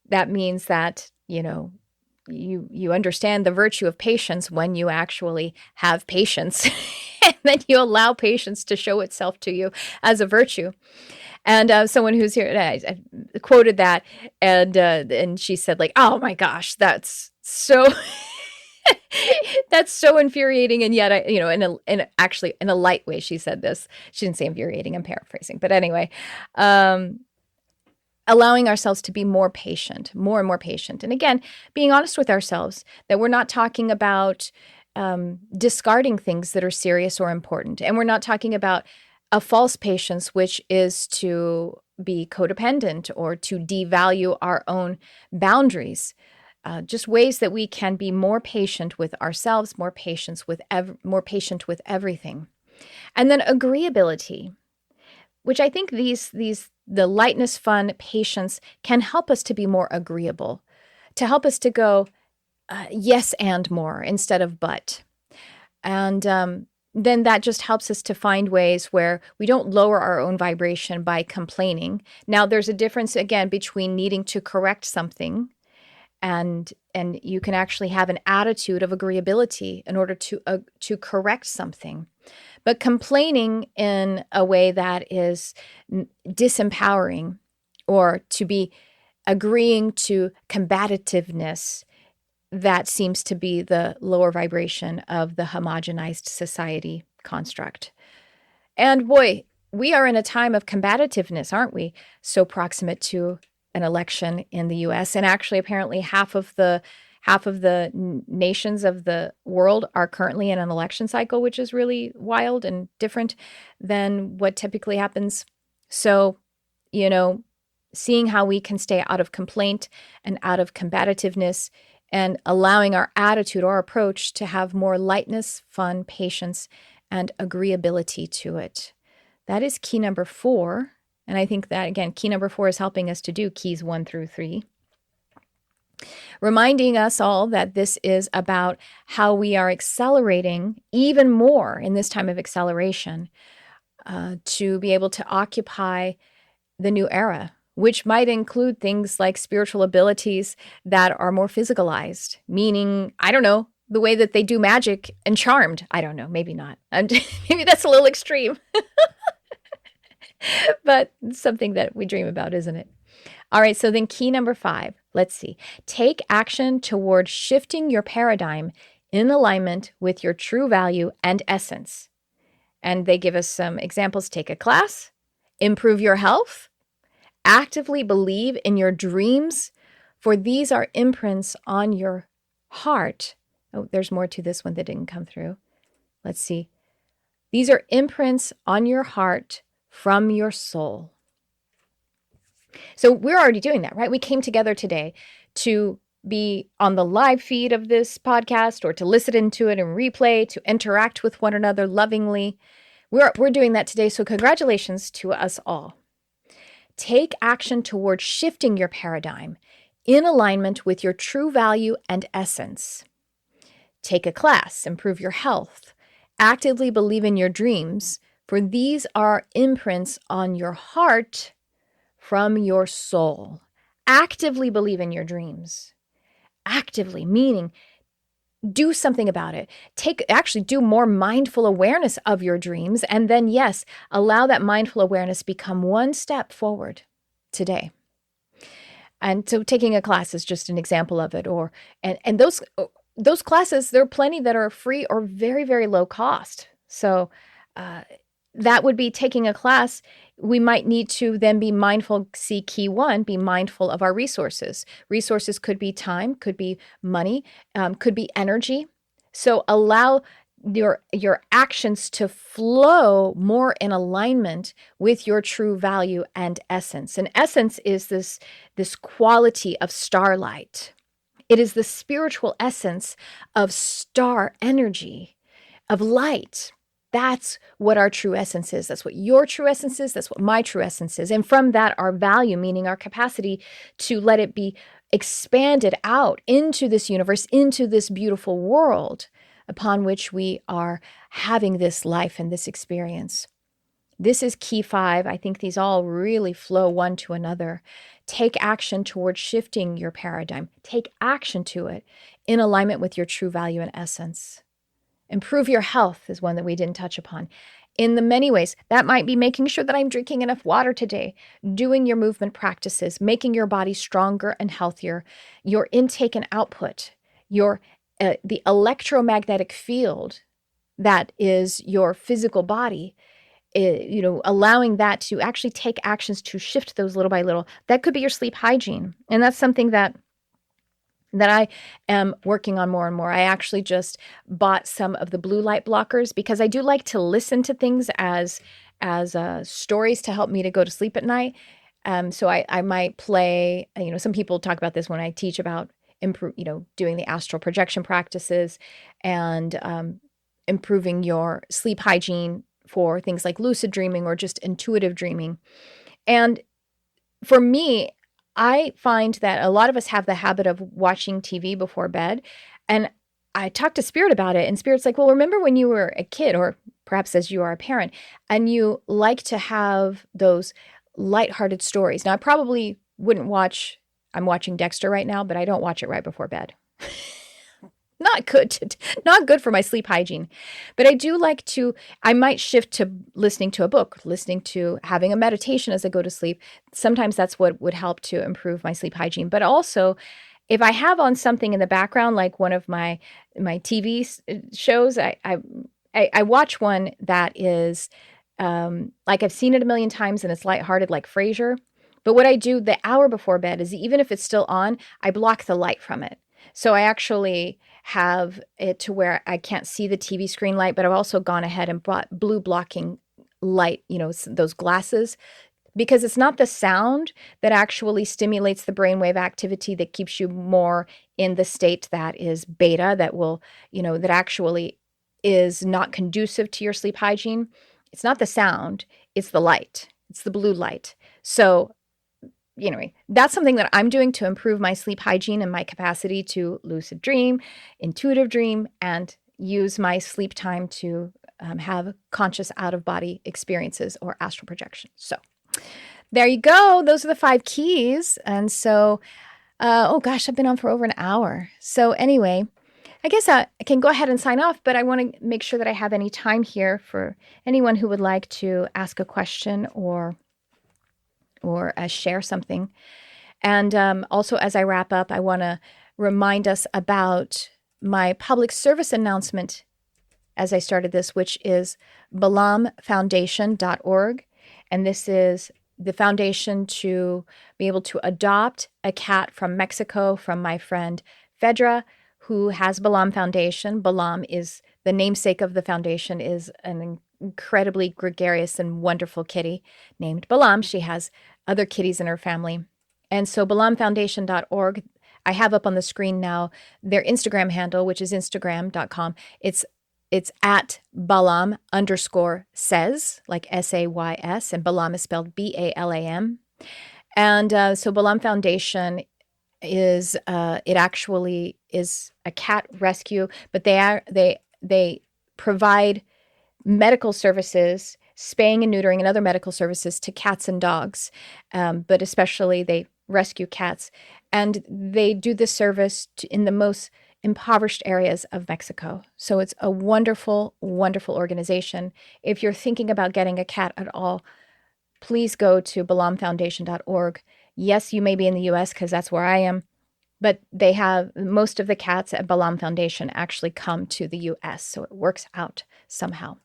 That means that, you understand the virtue of patience when you actually have patience. And then you allow patience to show itself to you as a virtue. And someone who's here, I quoted that, and she said, like, oh my gosh, that's so... That's so infuriating. And yet, actually in a light way, she said this. She didn't say infuriating. I'm paraphrasing. But anyway, allowing ourselves to be more patient, more and more patient. And again, being honest with ourselves that we're not talking about discarding things that are serious or important. And we're not talking about a false patience, which is to be codependent or to devalue our own boundaries. Just ways that we can be more patient with ourselves, more patient with everything. And then agreeability, which I think the lightness, fun, patience can help us to be more agreeable, to help us to go yes and more instead of but. And then that just helps us to find ways where we don't lower our own vibration by complaining. Now, there's a difference, again, between needing to correct something and you can actually have an attitude of agreeability in order to correct something. But complaining in a way that is disempowering, or to be agreeing to combativeness, that seems to be the lower vibration of the homogenized society construct. And boy, we are in a time of combativeness, aren't we? So proximate to an election in the U.S. And actually, apparently, half of the nations of the world are currently in an election cycle, which is really wild and different than what typically happens. So, seeing how we can stay out of complaint and out of combativeness, and allowing our attitude or approach to have more lightness, fun, patience, and agreeability to it. That is key number 4. And I think that, again, key number 4 is helping us to do keys 1 through 3. Reminding us all that this is about how we are accelerating even more in this time of acceleration to be able to occupy the new era, which might include things like spiritual abilities that are more physicalized, meaning, I don't know, the way that they do magic and Charmed. I don't know, maybe not. Maybe that's a little extreme, but something that we dream about, isn't it? All right, so then key number 5, let's see. Take action toward shifting your paradigm in alignment with your true value and essence. And they give us some examples. Take a class, improve your health, actively believe in your dreams, for these are imprints on your heart. Oh, there's more to this one that didn't come through. Let's see. These are imprints on your heart from your soul. So we're already doing that, right? We came together today to be on the live feed of this podcast or to listen into it and replay, to interact with one another lovingly. We're doing that today. So congratulations to us all. Take action towards shifting your paradigm in alignment with your true value and essence. Take a class, improve your health, actively believe in your dreams, for these are imprints on your heart from your soul. Actively believe in your dreams. Actively, meaning do something about it. Do more mindful awareness of your dreams. And then, yes, allow that mindful awareness become one step forward today. And so taking a class is just an example of it. And those classes, there are plenty that are free or very, very low cost. So that would be taking a class. We might need to then be mindful. See, key 1, be mindful of our resources. Resources could be time, could be money, could be energy. So allow your actions to flow more in alignment with your true value and essence. And essence is this quality of starlight. It is the spiritual essence of star energy, of light. That's what our true essence is. That's what your true essence is. That's what my true essence is. And from that, our value, meaning our capacity to let it be expanded out into this universe, into this beautiful world upon which we are having this life and this experience. This is key 5. I think these all really flow one to another. Take action towards shifting your paradigm. Take action to it in alignment with your true value and essence. Improve your health is one that we didn't touch upon. In the many ways, that might be making sure that I'm drinking enough water today, doing your movement practices, making your body stronger and healthier, your intake and output, the electromagnetic field that is your physical body, allowing that to actually take actions to shift those little by little. That could be your sleep hygiene. And that's something that I am working on more and more. I actually just bought some of the blue light blockers because I do like to listen to things as stories to help me to go to sleep at night. So I might play, some people talk about this when I teach about doing the astral projection practices and improving your sleep hygiene for things like lucid dreaming or just intuitive dreaming. And for me, I find that a lot of us have the habit of watching TV before bed. And I talked to Spirit about it, and Spirit's like, well, remember when you were a kid, or perhaps as you are a parent, and you like to have those lighthearted stories. Now, I probably wouldn't I'm watching Dexter right now, but I don't watch it right before bed. Not good for my sleep hygiene. But I might shift to listening to a book, listening to having a meditation as I go to sleep. Sometimes that's what would help to improve my sleep hygiene. But also, if I have on something in the background, like one of my TV shows, I watch one that is like I've seen it a million times and it's lighthearted, like Frasier. But what I do the hour before bed is, even if it's still on, I block the light from it. So I actually have it to where I can't see the TV screen light, but I've also gone ahead and bought blue blocking light, those glasses, because it's not the sound that actually stimulates the brainwave activity that keeps you more in the state that is beta, that will, that actually is not conducive to your sleep hygiene. It's not the sound, it's the light. It's the blue light. So anyway, that's something that I'm doing to improve my sleep hygiene and my capacity to lucid dream, intuitive dream, and use my sleep time to have conscious out-of-body experiences or astral projection. So There you go. Those are the 5 keys. And so, oh gosh, I've been on for over an hour. So anyway, I guess I can go ahead and sign off, but I want to make sure that I have any time here for anyone who would like to ask a question or share something. And also, as I wrap up, I want to remind us about my public service announcement as I started this, which is balamfoundation.org. And this is the foundation to be able to adopt a cat from Mexico from my friend Fedra, who has Balam Foundation. Balam is the namesake of the foundation, is an incredibly gregarious and wonderful kitty named Balam. She has other kitties in her family. And so balamfoundation.org, I have up on the screen now their Instagram handle, which is instagram.com. It's at Balam_says, like SAYS, and Balam is spelled BALAM. And so Balam Foundation is it actually is a cat rescue, but they provide medical services, spaying and neutering and other medical services to cats and dogs, but especially they rescue cats, and they do this service in the most impoverished areas of Mexico. So it's a wonderful, wonderful organization. If you're thinking about getting a cat at all, please go to balamfoundation.org. Yes, you may be in the US because that's where I am, but they have most of the cats at Balam Foundation actually come to the US, so it works out somehow.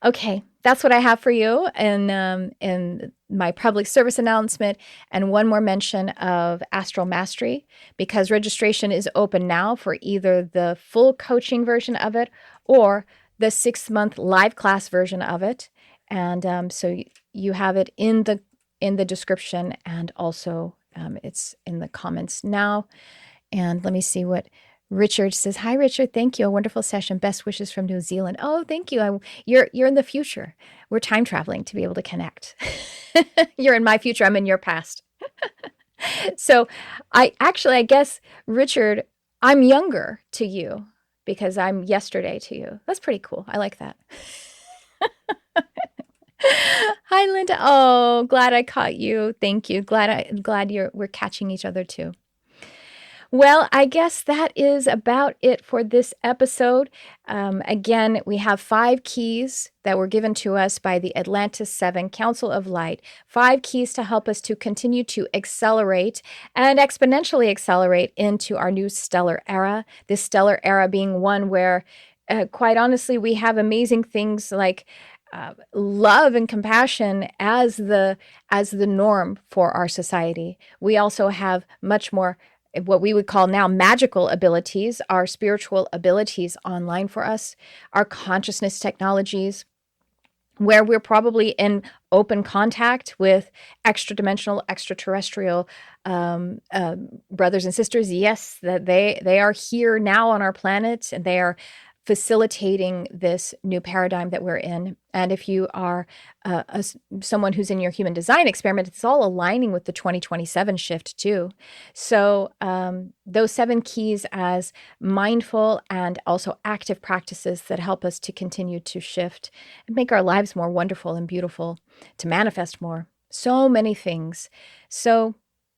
Okay, that's what I have for you in my public service announcement, and one more mention of Astral Mastery, because registration is open now for either the full coaching version of it or the 6-month live class version of it. And so you have it in the description, and also it's in the comments now. And let me see what Richard says. Hi, Richard. Thank you. A wonderful session. Best wishes from New Zealand. Oh, thank you. You're in the future. We're time traveling to be able to connect. You're in my future. I'm in your past. So I guess, Richard, I'm younger to you because I'm yesterday to you. That's pretty cool. I like that. Hi, Linda. Oh, glad I caught you. Thank you. Glad we're catching each other too. Well, I guess that is about it for this episode. Again, we have 5 keys that were given to us by the Atlantis 7 Council of Light. 5 keys to help us to continue to accelerate and exponentially accelerate into our new stellar era. This stellar era being one where, quite honestly, we have amazing things like love and compassion as the norm for our society. We also have much more what we would call now magical abilities, our spiritual abilities online for us, our consciousness technologies, where we're probably in open contact with extra-dimensional, extraterrestrial brothers and sisters. Yes, that they are here now on our planet, and they are facilitating this new paradigm that we're in. And if you are someone who's in your human design experiment, it's all aligning with the 2027 shift too. So those 7 keys as mindful and also active practices that help us to continue to shift and make our lives more wonderful and beautiful, to manifest more. So many things. So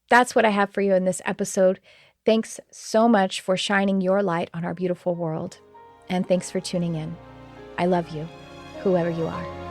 that's what I have for you in this episode. Thanks so much for shining your light on our beautiful world. And thanks for tuning in. I love you, whoever you are.